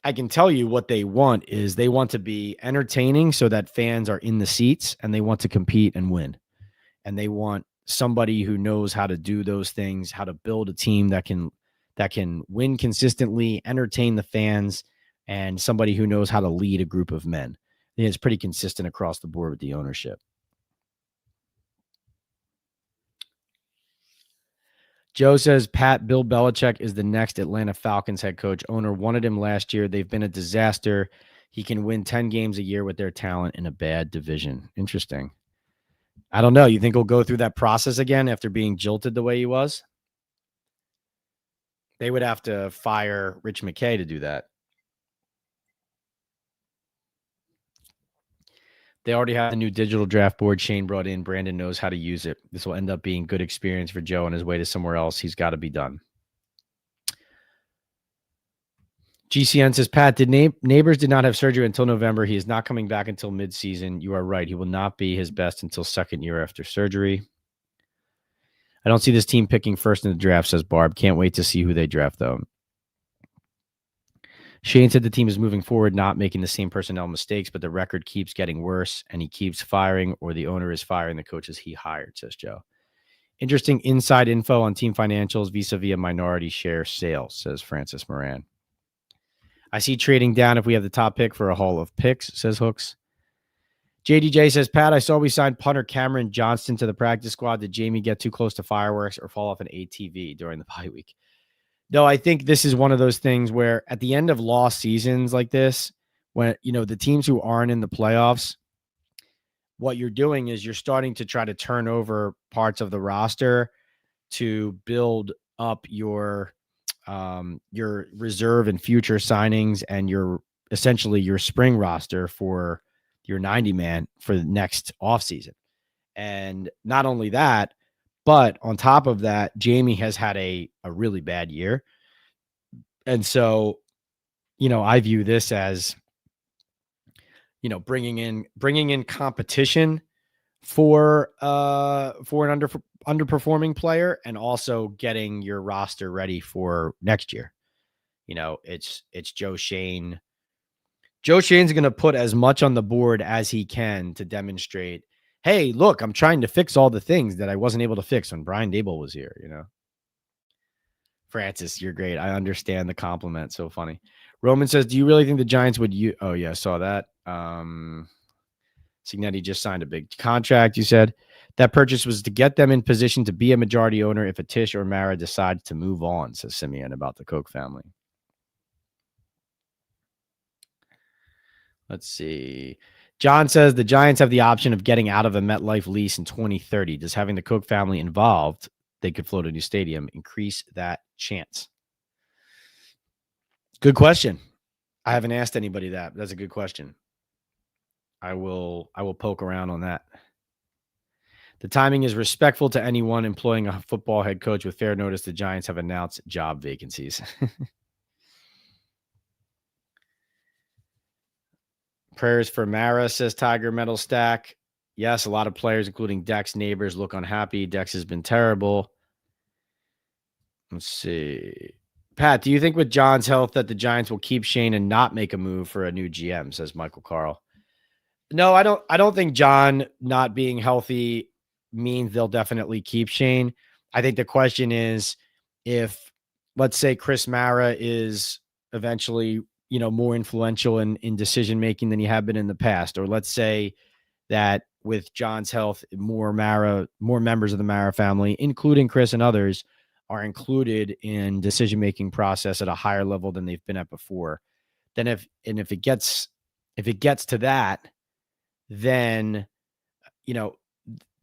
S1: I can tell you what they want is they want to be entertaining so that fans are in the seats, and they want to compete and win. And they want somebody who knows how to do those things, how to build a team that can win consistently, entertain the fans, and somebody who knows how to lead a group of men. It's pretty consistent across the board with the ownership. Joe says, Pat, Bill Belichick is the next Atlanta Falcons head coach. Owner wanted him last year. They've been a disaster. He can win 10 games a year with their talent in a bad division. Interesting. I don't know. You think he'll go through that process again after being jilted the way he was? They would have to fire Rich McKay to do that. They already have the new digital draft board Shane brought in. Brandon knows how to use it. This will end up being good experience for Joe on his way to somewhere else. He's got to be done. GCN says, Pat, Neighbors did not have surgery until November. He is not coming back until midseason. You are right. He will not be his best until second year after surgery. I don't see this team picking first in the draft, says Barb. Can't wait to see who they draft, though. Shane said the team is moving forward, not making the same personnel mistakes, but the record keeps getting worse, and he keeps firing, or the owner is firing the coaches he hired, says Joe. Interesting inside info on team financials vis-a-vis a minority share sale, says Francis Moran. I see trading down if we have the top pick for a haul of picks, says Hooks. JDJ says, Pat, I saw we signed punter Cameron Johnston to the practice squad. Did Jamie get too close to fireworks or fall off an ATV during the bye week? No, I think this is one of those things where at the end of lost seasons like this, when, the teams who aren't in the playoffs, what you're doing is you're starting to try to turn over parts of the roster to build up your reserve and future signings and essentially your spring roster for your 90-man for the next offseason. And not only that, but on top of that, Jamie has had a really bad year. And so, I view this as, bringing in competition for an underperforming player, and also getting your roster ready for next year. It's Joe Schoen. Joe Schoen's going to put as much on the board as he can to demonstrate, hey, look, I'm trying to fix all the things that I wasn't able to fix when Brian Daboll was here, Francis, you're great. I understand the compliment. So funny. Roman says, do you really think the Giants would oh yeah, I saw that. Signetti just signed a big contract, you said. That purchase was to get them in position to be a majority owner if a Tish or Mara decides to move on, says Simeon about the Koch family. Let's see. John says the Giants have the option of getting out of a MetLife lease in 2030. Does having the Koch family involved, they could float a new stadium, increase that chance? Good question. I haven't asked anybody that. That's a good question. I will poke around on that. The timing is respectful to anyone employing a football head coach. With fair notice, the Giants have announced job vacancies. Prayers for Mara, says Tiger Metal Stack. Yes, a lot of players, including Dex Neighbors, look unhappy. Dex has been terrible. Let's see. Pat, do you think with John's health that the Giants will keep Shane and not make a move for a new GM, says Michael Carl. No, I don't think John not being healthy means they'll definitely keep Shane. I think the question is, if, let's say, Chris Mara is eventually, more influential in decision-making than he had been in the past, or let's say that with John's health, more members of the Mara family, including Chris and others, are included in decision-making process at a higher level than they've been at before. Then if it gets to that, then,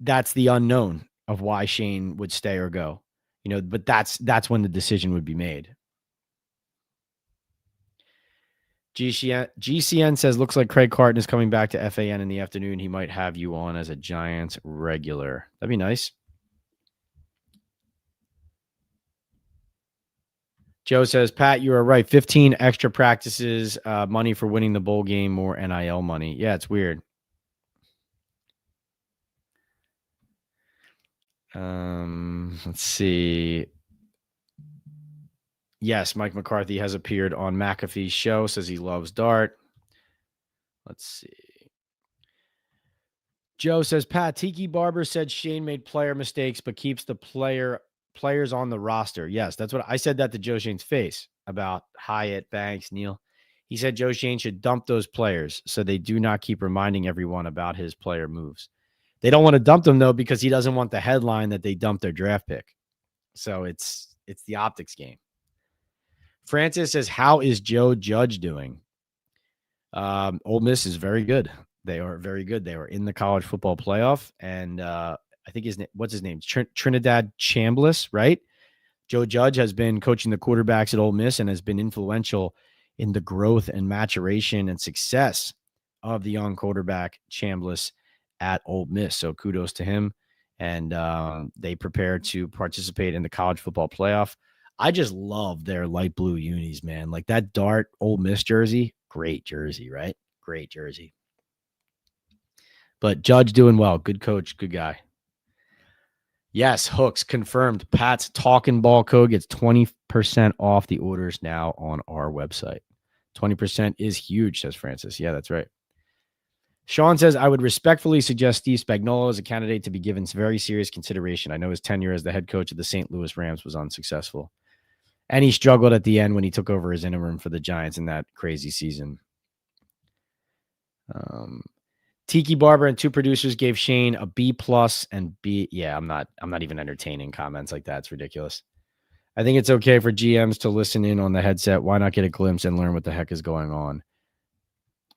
S1: that's the unknown of why Shane would stay or go, but that's when the decision would be made. GCN says, looks like Craig Carton is coming back to FAN in the afternoon. He might have you on as a Giants regular. That'd be nice. Joe says, Pat, you are right. 15 extra practices, money for winning the bowl game, more NIL money. Yeah, it's weird. Let's see. Yes, Mike McCarthy has appeared on McAfee's show, says he loves Dart. Let's see. Joe says, Pat, Tiki Barber said Schoen made player mistakes, but keeps the players on the roster. Yes, that's what I said that to Joe Schoen's face about Hyatt, Banks, Neal. He said Joe Schoen should dump those players so they do not keep reminding everyone about his player moves. They don't want to dump them, though, because he doesn't want the headline that they dumped their draft pick. So it's the optics game. Francis says, how is Joe Judge doing? Ole Miss is very good. They are very good. They were in the college football playoff, and I think what's his name? Trinidad Chambliss, right? Joe Judge has been coaching the quarterbacks at Ole Miss and has been influential in the growth and maturation and success of the young quarterback Chambliss at Ole Miss. So kudos to him. And they prepare to participate in the college football playoff. I just love their light blue unis, man. Like that Dart Ole Miss jersey, great jersey, right? Great jersey. But Judge doing well. Good coach, good guy. Yes, Hooks confirmed. Pat's Talking Ball code gets 20% off the orders now on our website. 20% is huge, says Francis. Yeah, that's right. Sean says, I would respectfully suggest Steve Spagnuolo as a candidate to be given very serious consideration. I know his tenure as the head coach of the St. Louis Rams was unsuccessful. And he struggled at the end when he took over as interim for the Giants in that crazy season. Tiki Barber and two producers gave Schoen a B+ and B. Yeah, I'm not even entertaining comments like that. It's ridiculous. I think it's okay for GMs to listen in on the headset. Why not get a glimpse and learn what the heck is going on?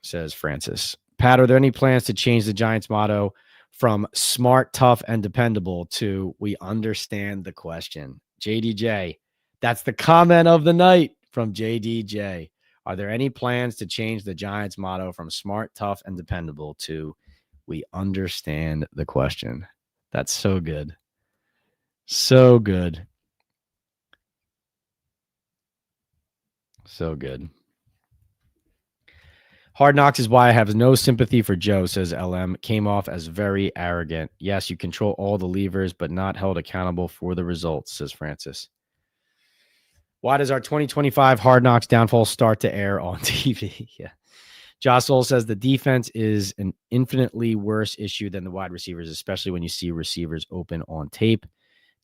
S1: Says Francis. Pat, are there any plans to change the Giants motto from smart, tough, and dependable to we understand the question? JDJ, that's the comment of the night from JDJ. Are there any plans to change the Giants motto from smart, tough, and dependable to we understand the question? That's so good. So good. So good. Hard Knocks is why I have no sympathy for Joe, says LM. Came off as very arrogant. Yes, you control all the levers, but not held accountable for the results, says Francis. Why does our 2025 Hard Knocks downfall start to air on TV? Yeah. Josh Soul says the defense is an infinitely worse issue than the wide receivers, especially when you see receivers open on tape.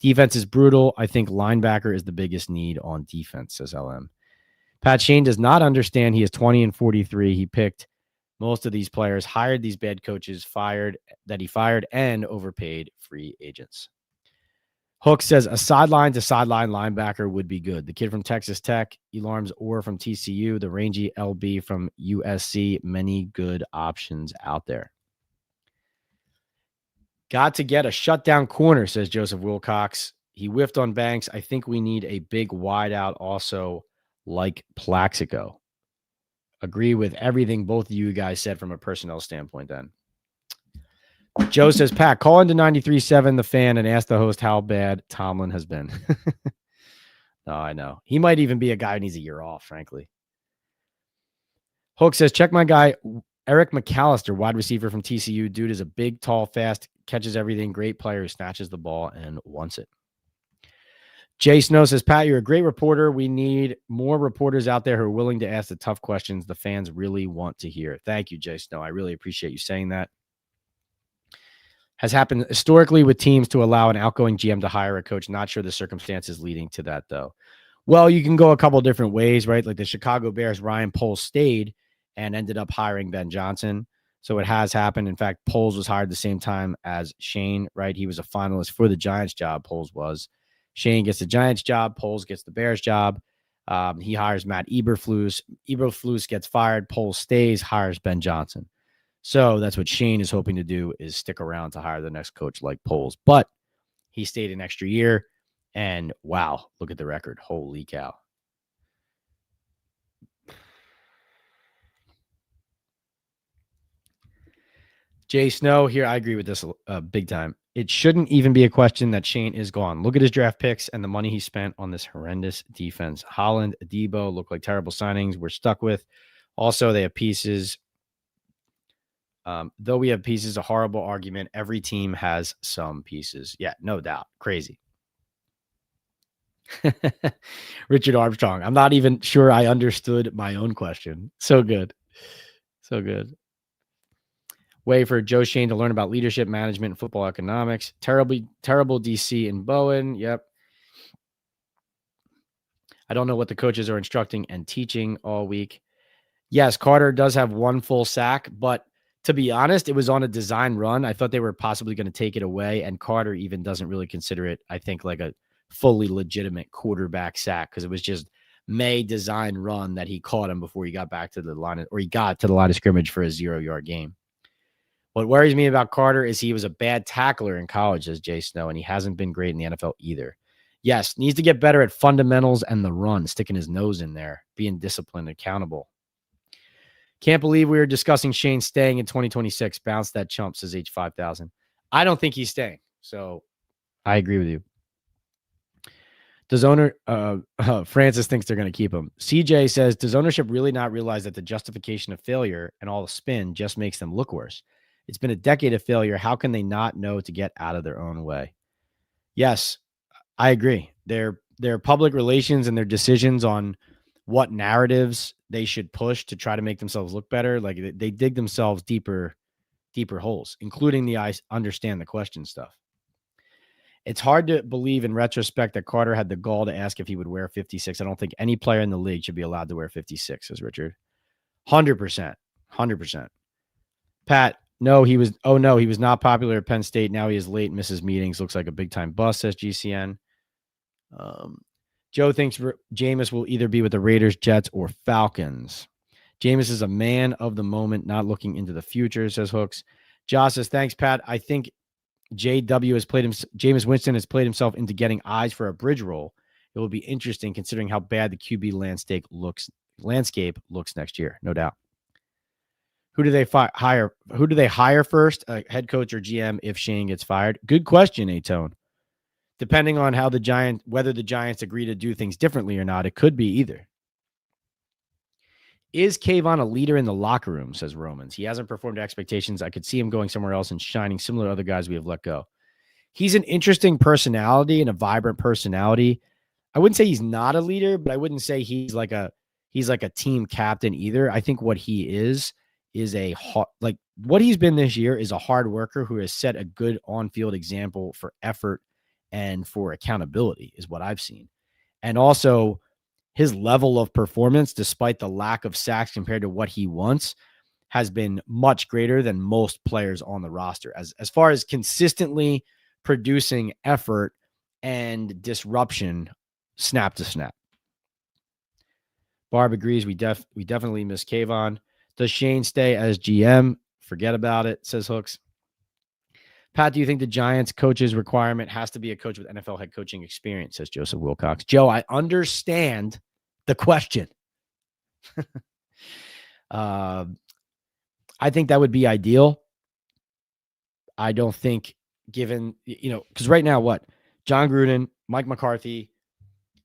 S1: Defense is brutal. I think linebacker is the biggest need on defense, says LM. Pat Schoen does not understand he is 20 and 43. He picked most of these players, hired these bad coaches, fired, and overpaid free agents. Hook says a sideline to sideline linebacker would be good. The kid from Texas Tech, Elarms Orr from TCU, the rangy LB from USC. Many good options out there. Got to get a shutdown corner, says Joseph Wilcox. He whiffed on Banks. I think we need a big wideout also like Plaxico. Agree with everything both of you guys said from a personnel standpoint then. Joe says, Pat, call into 93.7 The Fan and ask the host how bad Tomlin has been. No, I know. He might even be a guy who needs a year off, frankly. Hook says, check my guy, Eric McAllister, wide receiver from TCU. Dude is a big, tall, fast, catches everything. Great player who snatches the ball and wants it. Jay Snow says, Pat, you're a great reporter. We need more reporters out there who are willing to ask the tough questions the fans really want to hear. Thank you, Jay Snow. I really appreciate you saying that. Has happened historically with teams to allow an outgoing GM to hire a coach. Not sure the circumstances leading to that, though. Well, you can go a couple different ways, right? Like the Chicago Bears, Ryan Poles stayed and ended up hiring Ben Johnson. So it has happened. In fact, Poles was hired the same time as Schoen, right? He was a finalist for the Giants job, Poles was. Schoen gets the Giants job. Poles gets the Bears job. He hires Matt Eberflus. Eberflus gets fired. Poles stays, hires Ben Johnson. So that's what Schoen is hoping to do, is stick around to hire the next coach like Poles. But he stayed an extra year, and wow, look at the record. Holy cow. Jay Snow here. I agree with this big time. It shouldn't even be a question that Schoen is gone. Look at his draft picks and the money he spent on this horrendous defense. Holland, Adebo look like terrible signings we're stuck with. Also, they have pieces. Though we have pieces, a horrible argument. Every team has some pieces. Yeah, no doubt. Crazy. Richard Armstrong. I'm not even sure I understood my own question. So good. So good. Way for Joe Schoen to learn about leadership, management, and football economics. Terrible DC in Bowen. Yep. I don't know what the coaches are instructing and teaching all week. Yes, Carter does have one full sack, but to be honest, it was on a design run. I thought they were possibly going to take it away, and Carter even doesn't really consider it, I think, like a fully legitimate quarterback sack because it was just May design run that he caught him before he got back to the line, or he got to the line of scrimmage for a 0-yard game. What worries me about Carter is he was a bad tackler in college, says Jay Snow, and he hasn't been great in the NFL either. Yes, needs to get better at fundamentals and the run, sticking his nose in there, being disciplined, accountable. Can't believe we were discussing Schoen staying in 2026. Bounce that chump, says H5000. I don't think he's staying, so I agree with you. Does owner Francis thinks they're going to keep him. CJ says, does ownership really not realize that the justification of failure and all the spin just makes them look worse? It's been a decade of failure. How can they not know to get out of their own way? Yes, I agree. Their public relations and their decisions on what narratives they should push to try to make themselves look better, like they dig themselves deeper holes, including the I understand the question stuff. It's hard to believe in retrospect that Carter had the gall to ask if he would wear 56. I don't think any player in the league should be allowed to wear 56, says Richard. 100%. 100%. Pat, no, he was not popular at Penn State. Now he is late, misses meetings. Looks like a big time bust, says GCN. Joe thinks Jameis will either be with the Raiders, Jets, or Falcons. Jameis is a man of the moment, not looking into the future, says Hooks. Josh says, thanks, Pat. I think Jameis Winston has played himself into getting eyes for a bridge role. It will be interesting considering how bad the QB landscape looks next year, no doubt. Who do they hire? Who do they hire first, a head coach or GM, if Schoen gets fired? Good question, A-Tone. Depending on how whether the Giants agree to do things differently or not, it could be either. Is Kayvon a leader in the locker room, says Romans. He hasn't performed to expectations. I could see him going somewhere else and shining similar to other guys we have let go. He's an interesting personality and a vibrant personality. I wouldn't say he's not a leader, but I wouldn't say he's like a team captain either. I think what he is what he's been this year is a hard worker who has set a good on-field example for effort and for accountability is what I've seen. And also his level of performance, despite the lack of sacks compared to what he wants, has been much greater than most players on the roster as far as consistently producing effort and disruption snap to snap. Barb agrees. We definitely miss Kayvon. Does Schoen stay as GM? Forget about it, says Hooks. Pat, do you think the Giants coach's requirement has to be a coach with NFL head coaching experience, says Joseph Wilcox. Joe, I understand the question. I think that would be ideal. I don't think given, because right now what? John Gruden, Mike McCarthy,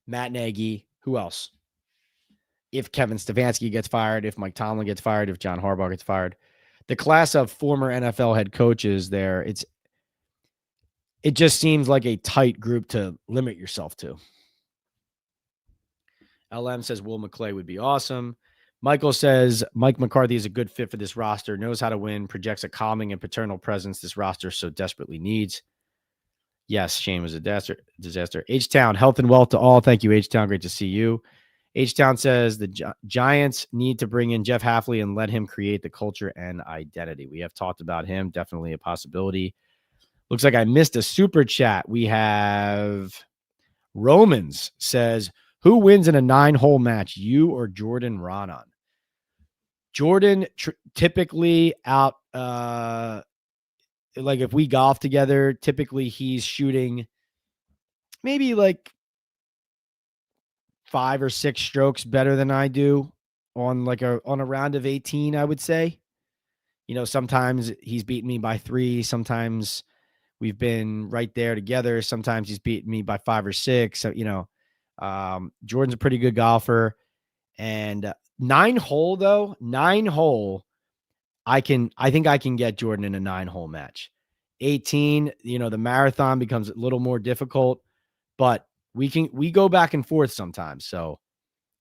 S1: Matt Nagy, who else? If Kevin Stefanski gets fired, if Mike Tomlin gets fired, if John Harbaugh gets fired, the class of former NFL head coaches there, it just seems like a tight group to limit yourself to. LM says Will McClay would be awesome. Michael says Mike McCarthy is a good fit for this roster, knows how to win, projects a calming and paternal presence this roster so desperately needs. Yes, Shane was a disaster. H-Town, health and wealth to all. Thank you, H-Town. Great to see you. H-Town says the Giants need to bring in Jeff Hafley and let him create the culture and identity. We have talked about him. Definitely a possibility. Looks like I missed a super chat. We have Romans says, who wins in a 9-hole match, you or Jordan Ronan? Jordan typically out, like if we golf together, typically he's shooting maybe like 5 or 6 strokes better than I do on a round of 18, I would say. Sometimes he's beaten me by 3. Sometimes We've been right there together. Sometimes he's beaten me by 5 or 6. So, Jordan's a pretty good golfer. And 9-hole, though, 9-hole, I think I can get Jordan in a 9-hole match. 18, the marathon becomes a little more difficult, but we go back and forth sometimes. So,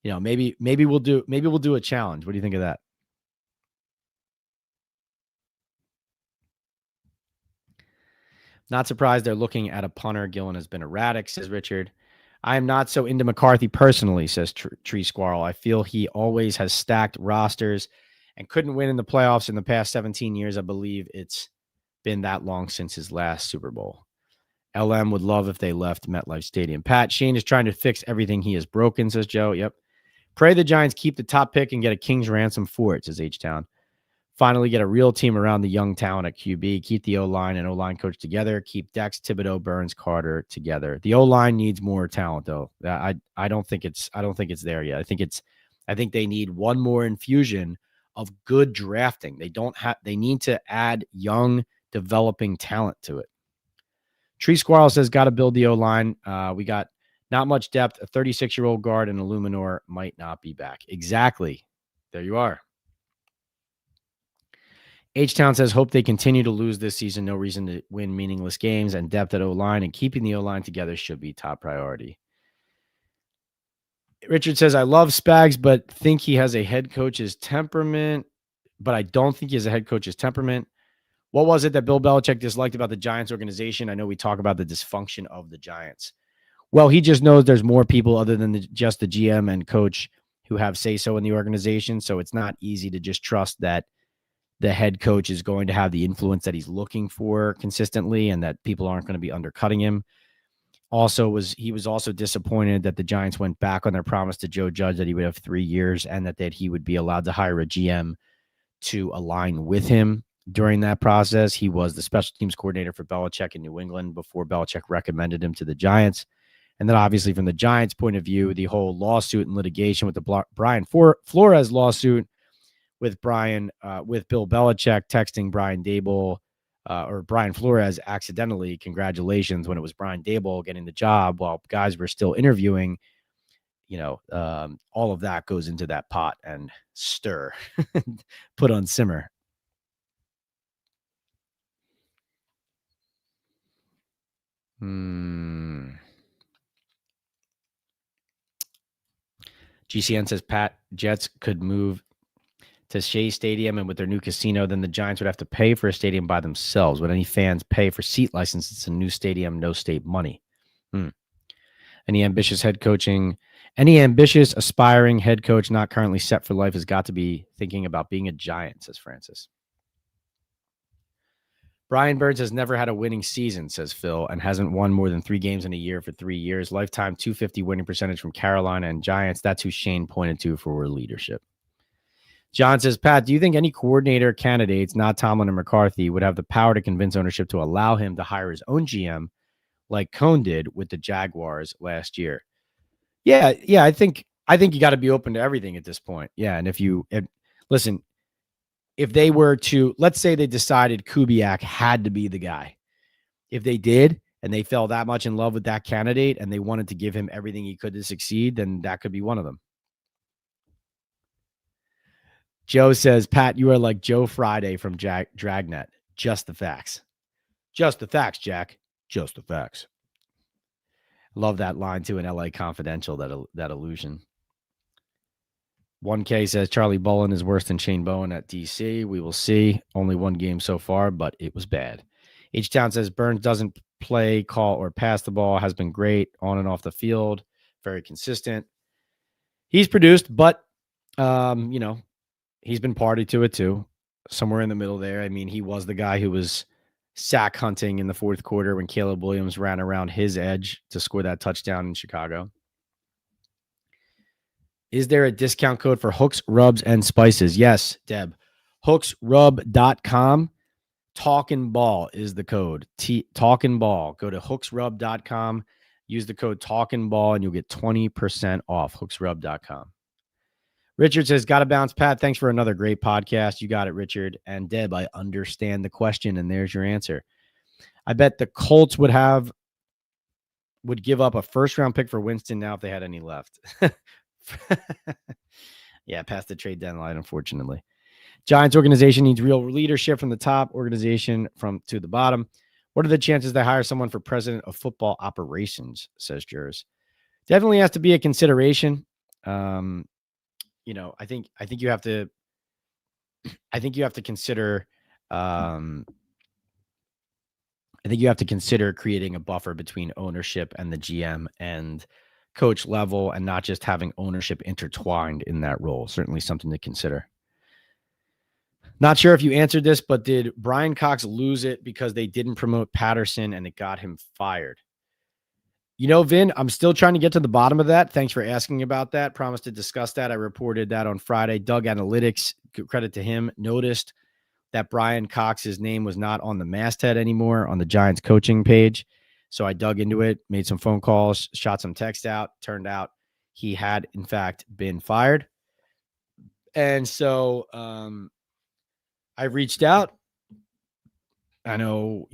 S1: maybe we'll do a challenge. What do you think of that? Not surprised they're looking at a punter. Gillen has been erratic, says Richard. I am not so into McCarthy personally, says Tree Squirrel. I feel he always has stacked rosters and couldn't win in the playoffs in the past 17 years. I believe it's been that long since his last Super Bowl. LM would love if they left MetLife Stadium. Pat, Shane is trying to fix everything he has broken, says Joe. Yep. Pray the Giants keep the top pick and get a king's ransom for it, says H-Town. Finally get a real team around the young talent at QB. Keep the O-line and O-line coach together. Keep Dex, Thibodeau, Burns, Carter together. The O-line needs more talent, though. I don't think it's there yet. I think they need one more infusion of good drafting. They need to add young, developing talent to it. Tree Squirrel says, got to build the O-line. We got not much depth. A 36-year-old guard and a Luminor might not be back. Exactly. There you are. H-Town says, hope they continue to lose this season. No reason to win meaningless games, and depth at O-line and keeping the O-line together should be top priority. Richard says, I love Spags, but think he has a head coach's temperament. But I don't think he has a head coach's temperament. What was it that Bill Belichick disliked about the Giants organization? I know we talk about the dysfunction of the Giants. Well, he just knows there's more people other than just the GM and coach who have say-so in the organization. So it's not easy to just trust that the head coach is going to have the influence that he's looking for consistently and that people aren't going to be undercutting him. He was also disappointed that the Giants went back on their promise to Joe Judge that he would have 3 years and that he would be allowed to hire a GM to align with him during that process. He was the special teams coordinator for Belichick in New England before Belichick recommended him to the Giants. And then obviously from the Giants' point of view, the whole lawsuit and litigation with the Brian Flores lawsuit with Bill Belichick texting Brian Daboll or Brian Flores accidentally congratulations when it was Brian Daboll getting the job while guys were still interviewing. All of that goes into that pot and stir, put on simmer. GCN says, Pat, Jets could move to Shea Stadium, and with their new casino, then the Giants would have to pay for a stadium by themselves. Would any fans pay for seat license? It's a new stadium, no state money. Any ambitious aspiring head coach not currently set for life has got to be thinking about being a Giant, says Francis. Brian Burns has never had a winning season, says Phil, and hasn't won more than 3 games in a year for 3 years. Lifetime 250 winning percentage from Carolina and Giants. That's who Shane pointed to for leadership. John says, Pat, do you think any coordinator candidates, not Tomlin or McCarthy, would have the power to convince ownership to allow him to hire his own GM like Cohn did with the Jaguars last year? Yeah, I think you got to be open to everything at this point. Yeah, and listen, if they were to, let's say they decided Kubiak had to be the guy. If they did, and they fell that much in love with that candidate, and they wanted to give him everything he could to succeed, then that could be one of them. Joe says, Pat, you are like Joe Friday from Dragnet. Just the facts. Just the facts, Jack. Just the facts. Love that line too in LA Confidential, that illusion. 1K says Charlie Bullen is worse than Shane Bowen at DC. We will see. Only 1 game so far, but it was bad. H-Town says Burns doesn't play, call, or pass the ball. Has been great on and off the field. Very consistent. He's produced, but, he's been party to it too. Somewhere in the middle there. I mean, he was the guy who was sack hunting in the 4th quarter when Caleb Williams ran around his edge to score that touchdown in Chicago. Is there a discount code for hooks, rubs, and spices? Yes, Deb. Hooksrub.com. Talkin' Ball is the code. Talkin' Ball. Go to hooksrub.com. Use the code Talkin' Ball, and you'll get 20% off. Hooksrub.com. Richard says, got to bounce, Pat. Thanks for another great podcast. You got it, Richard. And Deb, I understand the question, and there's your answer. I bet the Colts would give up a first-round pick for Winston now if they had any left. Yeah, past the trade deadline, unfortunately. Giants organization needs real leadership from the top, organization from to the bottom. What are the chances they hire someone for president of football operations, says Jers. Definitely has to be a consideration. I think you have to consider creating a buffer between ownership and the GM and coach level, and not just having ownership intertwined in that role. Certainly something to consider. Not sure if you answered this, but did Brian Cox lose it because they didn't promote Patterson and it got him fired? Vin, I'm still trying to get to the bottom of that. Thanks for asking about that. Promised to discuss that. I reported that on Friday. Doug Analytics, credit to him, noticed that Brian Cox's name was not on the masthead anymore on the Giants coaching page. So I dug into it, made some phone calls, shot some text out. Turned out he had, in fact, been fired. And so I reached out. I know,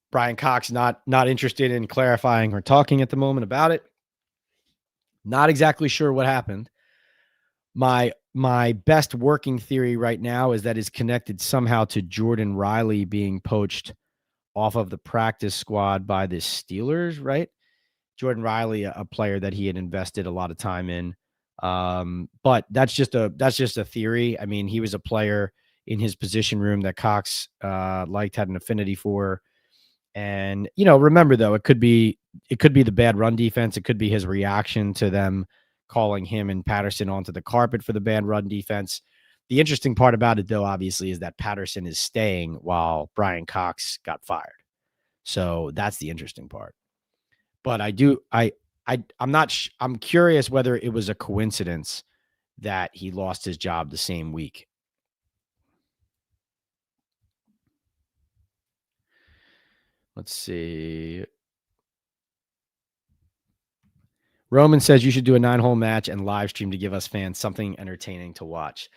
S1: Brian Cox not interested in clarifying or talking at the moment about it. Not exactly sure what happened. My best working theory right now is that is connected somehow to Jordan Riley being poached off of the practice squad by the Steelers, right? Jordan Riley, a player that he had invested a lot of time in. But that's just a theory. I mean, he was a player in his position room that Cox liked, had an affinity for. And, remember though, it could be the bad run defense. It could be his reaction to them calling him and Patterson onto the carpet for the bad run defense. The interesting part about it though, obviously, is that Patterson is staying while Brian Cox got fired. So that's the interesting part. But I'm curious whether it was a coincidence that he lost his job the same week. Let's see. Roman says you should do a 9-hole match and live stream to give us fans something entertaining to watch.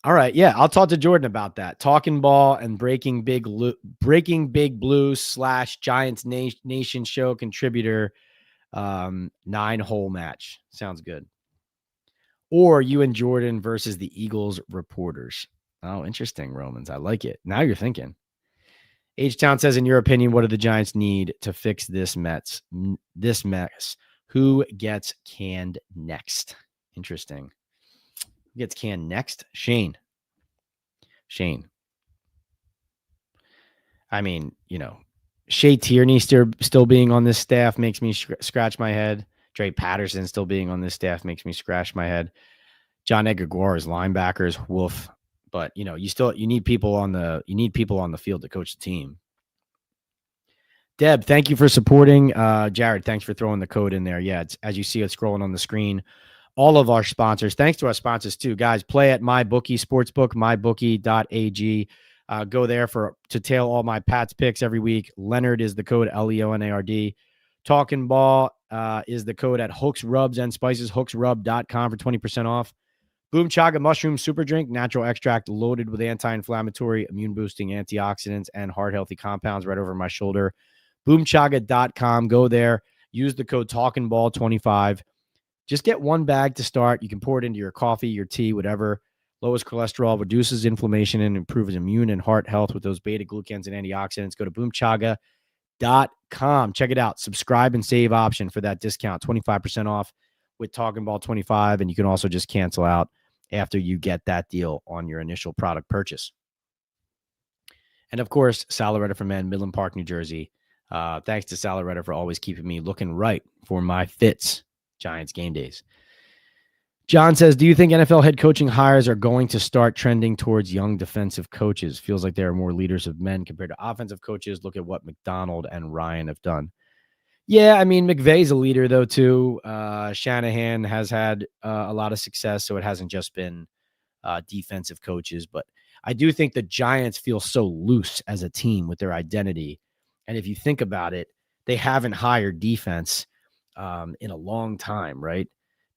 S1: All right. Yeah. I'll talk to Jordan about that. Talking Ball and Breaking Big Blue / Giants Nation show contributor 9-hole match. Sounds good. Or you and Jordan versus the Eagles reporters. Oh, interesting, Romans. I like it. Now you're thinking. H-Town says, in your opinion, what do the Giants need to fix this mess? Who gets canned next? Interesting. Who gets canned next? Shane. I mean, Shea Tierney still being on this staff makes me scratch my head. Dre Patterson still being on this staff makes me scratch my head. John Edgar-Guara's linebackers, woof. But you need people on the field to coach the team. Deb, thank you for supporting. Jared, thanks for throwing the code in there. Yeah, it's, as you see it scrolling on the screen. All of our sponsors. Thanks to our sponsors too, guys. Play at MyBookie Sportsbook, mybookie.ag. Go there to tail all my Pats picks every week. Leonard is the code Leonard. Talking Ball is the code at Hooks Rubs and Spices, hooksrub.com for 20% off. Boom Chaga Mushroom Super Drink, natural extract loaded with anti-inflammatory, immune-boosting antioxidants and heart-healthy compounds right over my shoulder. Boomchaga.com. Go there. Use the code TalkingBall25. Just get one bag to start. You can pour it into your coffee, your tea, whatever. Lowers cholesterol, reduces inflammation, and improves immune and heart health with those beta-glucans and antioxidants. Go to boomchaga.com. Check it out. Subscribe and save option for that discount. 25% off with Talking Ball 25. And you can also just cancel out after you get that deal on your initial product purchase. And of course, Salaretta for Men, Midland Park, New Jersey. Thanks to Salaretta for always keeping me looking right for my fits. Giants game days. John says, do you think NFL head coaching hires are going to start trending towards young defensive coaches? Feels like there are more leaders of men compared to offensive coaches. Look at what McDonald and Ryan have done. Yeah, I mean, McVay's a leader, though, too. Shanahan has had a lot of success, so it hasn't just been defensive coaches. But I do think the Giants feel so loose as a team with their identity. And if you think about it, they haven't hired defense in a long time, right?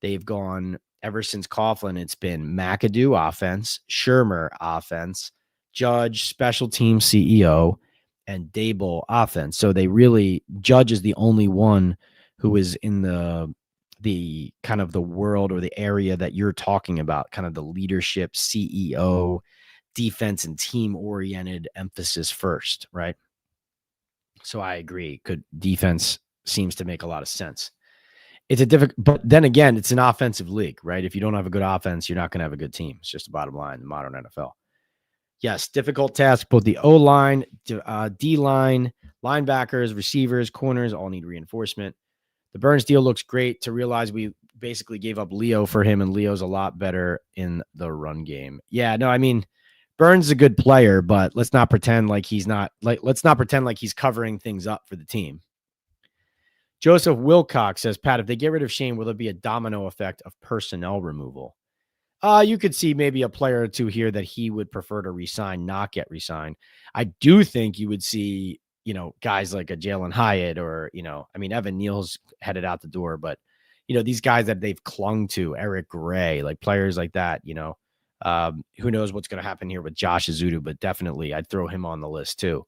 S1: They've gone, ever since Coughlin, it's been McAdoo offense, Shermer offense, Judge, special team CEO, and Dable offense. So they really, Judge is the only one who is in the kind of the world or the area that you're talking about, kind of the leadership, CEO, defense and team oriented emphasis first, right? So I agree. Good defense seems to make a lot of sense. It's a difficult, but then again, it's an offensive league, right? If you don't have a good offense, you're not going to have a good team. It's just the bottom line in the modern NFL. Yes, difficult task. Both the O-line, D-line, linebackers, receivers, corners all need reinforcement. The Burns deal looks great to realize we basically gave up Leo for him, and Leo's a lot better in the run game. Yeah, no, I mean, Burns is a good player, but let's not pretend like he's not let's not pretend like he's covering things up for the team. Joseph Wilcox says, Pat, if they get rid of Shane, will there be a domino effect of personnel removal? You could see maybe a player or two here that he would prefer to resign, not get resigned. I do think you would see, guys like a Jalen Hyatt or, I mean, Evan Neal's headed out the door, but, these guys that they've clung to, Eric Gray, like players like that, who knows what's going to happen here with Josh Azudu, but definitely I'd throw him on the list too.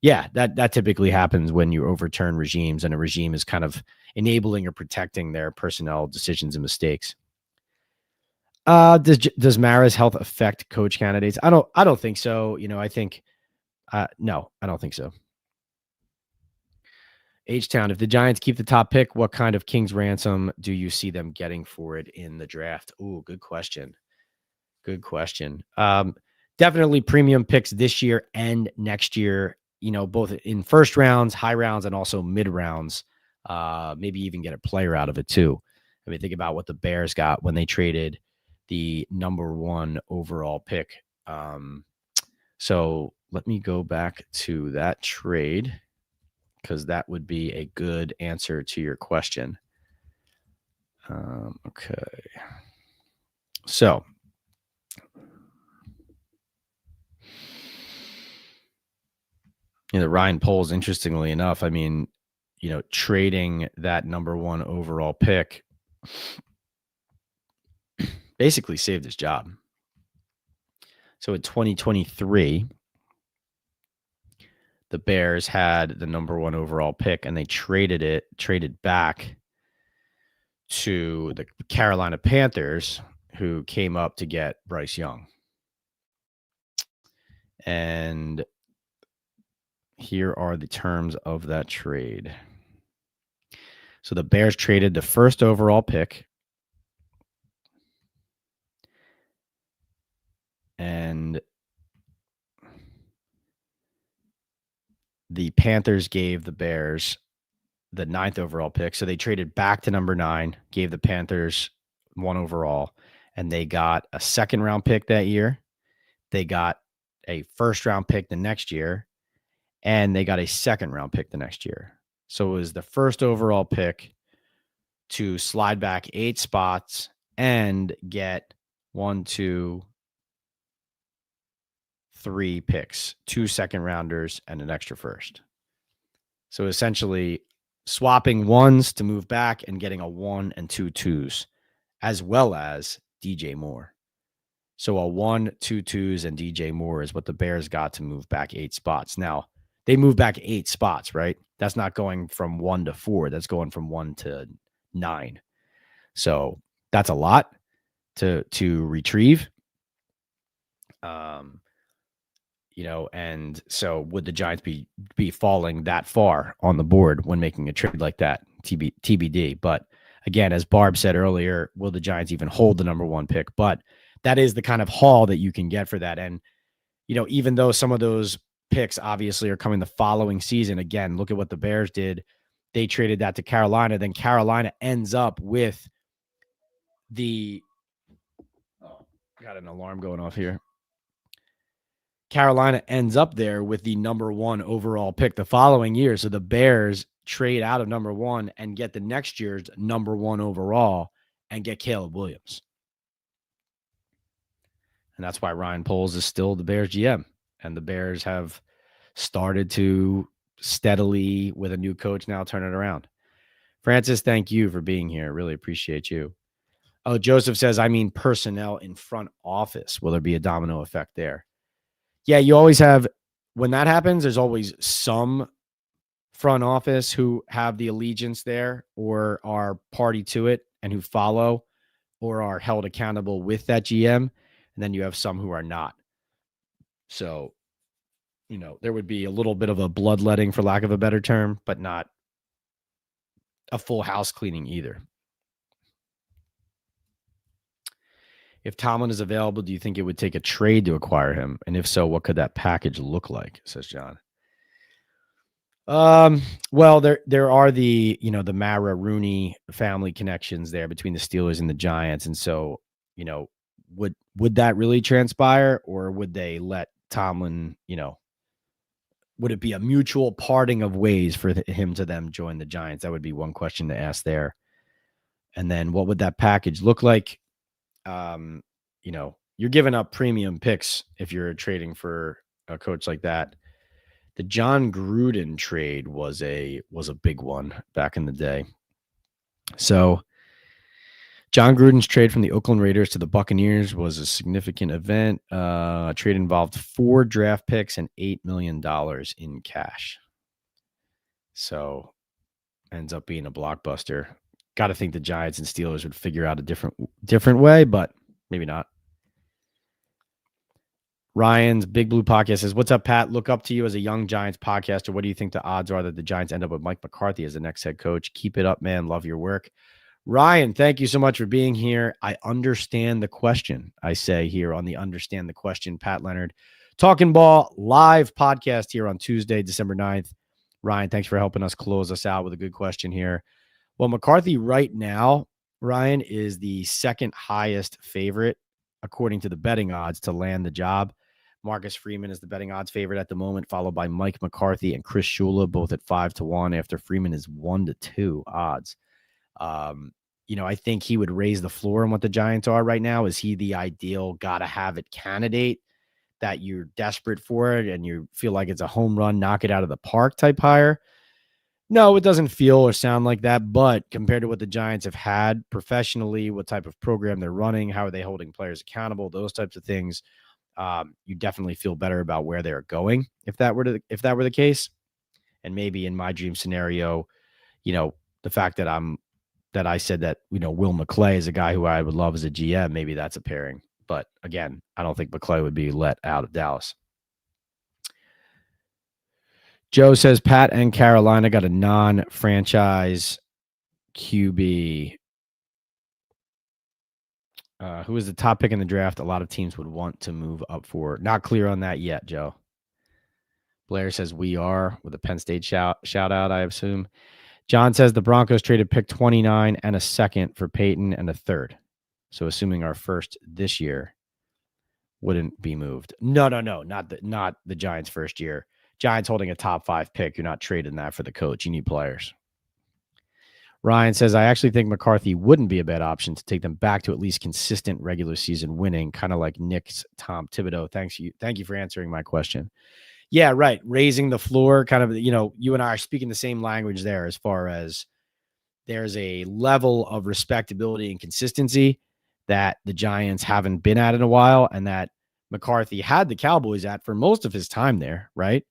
S1: Yeah, that typically happens when you overturn regimes and a regime is kind of enabling or protecting their personnel decisions and mistakes. Does Mara's health affect coach candidates? I don't think so. I think no, I don't think so. H-Town, if the Giants keep the top pick, what kind of King's ransom do you see them getting for it in the draft? Ooh, good question. Good question. Definitely premium picks this year and next year, both in first rounds, high rounds, and also mid rounds. Maybe even get a player out of it too. I mean, think about what the Bears got when they traded the number 1 overall pick. So let me go back to that trade because that would be a good answer to your question. Okay. So Ryan Poles, interestingly enough, I mean, trading that number 1 overall pick basically saved his job. So in 2023, the Bears had the number 1 overall pick and they traded back to the Carolina Panthers, who came up to get Bryce Young. And here are the terms of that trade. So the Bears traded the first overall pick, and the Panthers gave the Bears the 9th overall pick. So they traded back to number 9, gave the Panthers 1 overall, and they got a 2nd round pick that year. They got a 1st round pick the next year, and they got a 2nd round pick the next year. So it was the 1st overall pick to slide back 8 spots and get 1, 2, 3 picks, 2 2nd rounders, and an extra 1st. So essentially swapping 1s to move back and getting a 1 and 2 2s, as well as DJ Moore. So a 1, 2 2s and DJ Moore is what the Bears got to move back 8 spots. Now, they moved back 8 spots, right? That's not going from 1 to 4. That's going from 1 to 9. So that's a lot to retrieve. And so would the Giants be falling that far on the board when making a trade like that? TBD. But again, as Barb said earlier, will the Giants even hold the number 1 pick? But that is the kind of haul that you can get for that. And, even though some of those picks obviously are coming the following season, again, look at what the Bears did. They traded that to Carolina. Then Carolina ends up with got an alarm going off here. Carolina ends up there with the number 1 overall pick the following year. So the Bears trade out of number 1 and get the next year's number 1 overall and get Caleb Williams. And that's why Ryan Poles is still the Bears GM. And the Bears have started to steadily, with a new coach now, turn it around. Francis, thank you for being here. Really appreciate you. Oh, Joseph says, I mean personnel in front office. Will there be a domino effect there? Yeah, you always have when that happens, there's always some front office who have the allegiance there or are party to it and who follow or are held accountable with that GM. And then you have some who are not. So, there would be a little bit of a bloodletting, for lack of a better term, but not a full house cleaning either. If Tomlin is available, do you think it would take a trade to acquire him? And if so, what could that package look like? Says John. Well, there are the Mara Rooney family connections there between the Steelers and the Giants. And so, would that really transpire, or would they let Tomlin, would it be a mutual parting of ways for him to them join the Giants? That would be one question to ask there. And then what would that package look like? You're giving up premium picks if you're trading for a coach like that. The John Gruden trade was a big one back in the day. So John Gruden's trade from the Oakland Raiders to the Buccaneers was a significant event. A trade involved 4 draft picks and $8 million in cash. So ends up being a blockbuster. Got to think the Giants and Steelers would figure out a different way, but maybe not. Ryan's Big Blue Podcast says, what's up, Pat? Look up to you as a young Giants podcaster. What do you think the odds are that the Giants end up with Mike McCarthy as the next head coach? Keep it up, man. Love your work. Ryan, thank you so much for being here. I understand the question. I say here on the Understand the Question, Pat Leonard, Talking Ball live podcast here on Tuesday, December 9th. Ryan, thanks for helping us close us out with a good question here. Well, McCarthy right now, Ryan, is the second highest favorite, according to the betting odds, to land the job. Marcus Freeman is the betting odds favorite at the moment, followed by Mike McCarthy and Chris Shula, both at 5-1, after Freeman is 1-2 odds. I think he would raise the floor on what the Giants are right now. Is he the ideal gotta-have-it candidate that you're desperate for it and you feel like it's a home run, knock it out of the park type hire? No, it doesn't feel or sound like that, but compared to what the Giants have had professionally, what type of program they're running, how are they holding players accountable, those types of things, you definitely feel better about where they're going if that were the case. And maybe in my dream scenario, the fact that I said that, Will McClay is a guy who I would love as a GM, maybe that's a pairing. But again, I don't think McClay would be let out of Dallas. Joe says Pat and Carolina got a non-franchise QB. Who is the top pick in the draft? A lot of teams would want to move up for. Not clear on that yet, Joe. Blair says we are, with a Penn State shout out, I assume. John says the Broncos traded pick 29 and a second for Peyton and a third. So assuming our first this year wouldn't be moved. No, not the Giants' first year. Giants holding a top 5 pick. You're not trading that for the coach. You need players. Ryan says, I actually think McCarthy wouldn't be a bad option to take them back to at least consistent regular season winning, kind of like Nick's Tom Thibodeau. Thank you for answering my question. Yeah, right. Raising the floor, kind of, you and I are speaking the same language there as far as there's a level of respectability and consistency that the Giants haven't been at in a while, and that McCarthy had the Cowboys at for most of his time there, right?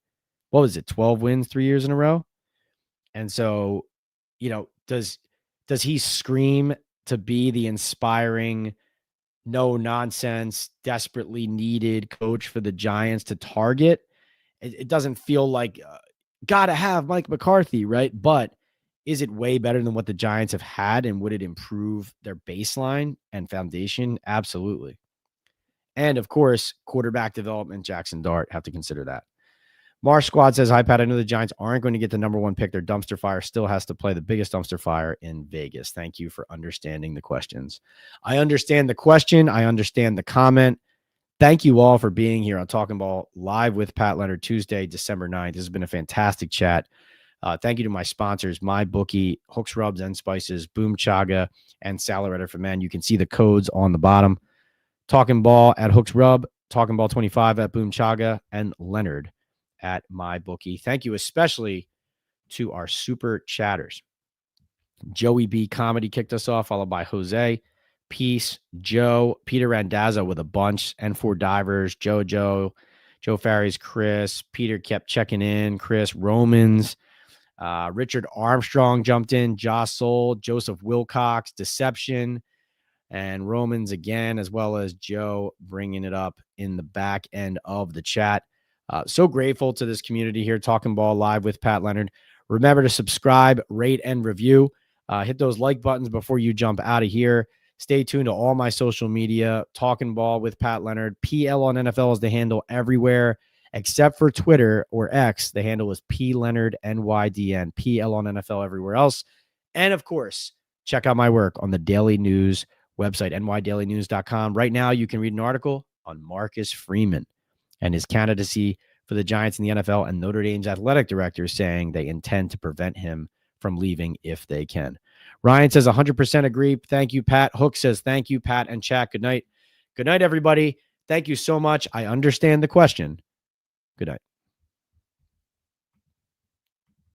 S1: What was it, 12 wins 3 years in a row? And so, does he scream to be the inspiring, no nonsense, desperately needed coach for the Giants to target? It doesn't feel like gotta have Mike McCarthy, right? But is it way better than what the Giants have had, and would it improve their baseline and foundation? Absolutely. And of course, quarterback development, Jackson Dart, have to consider that. Marsh Squad says, hi, Pat. I know the Giants aren't going to get the number 1 pick. Their dumpster fire still has to play the biggest dumpster fire in Vegas. Thank you for understanding the questions. I understand the question. I understand the comment. Thank you all for being here on Talking Ball live with Pat Leonard, Tuesday, December 9th. This has been a fantastic chat. Thank you to my sponsors, MyBookie, Hooks, Rubs, and Spices, Boom Chaga, and Salad for Men. You can see the codes on the bottom. Talking Ball at Hooks Rub, Talking Ball 25 at Boom Chaga, and Leonard at MyBookie. Thank you especially to our super chatters. Joey B. Comedy kicked us off, followed by Jose, Peace, Joe, Peter Randazzo with a bunch, N4 Divers, Jojo, Joe Farry's Chris. Peter kept checking in. Chris Romans. Richard Armstrong jumped in. Joss Soul. Joseph Wilcox. Deception. And Romans again, as well as Joe bringing it up in the back end of the chat. So grateful to this community here, Talking Ball Live with Pat Leonard. Remember to subscribe, rate, and review. Hit those like buttons before you jump out of here. Stay tuned to all my social media, Talking Ball with Pat Leonard. PL on NFL is the handle everywhere, except for Twitter or X. The handle is PLeonardNYDN. PL on NFL everywhere else. And, of course, check out my work on the Daily News website, nydailynews.com. Right now, you can read an article on Marcus Freeman and his candidacy for the Giants in the NFL, and Notre Dame's athletic director saying they intend to prevent him from leaving if they can. Ryan says 100% agree. Thank you, Pat. Hook says thank you, Pat and chat. Good night. Good night, everybody. Thank you so much. I understand the question. Good night.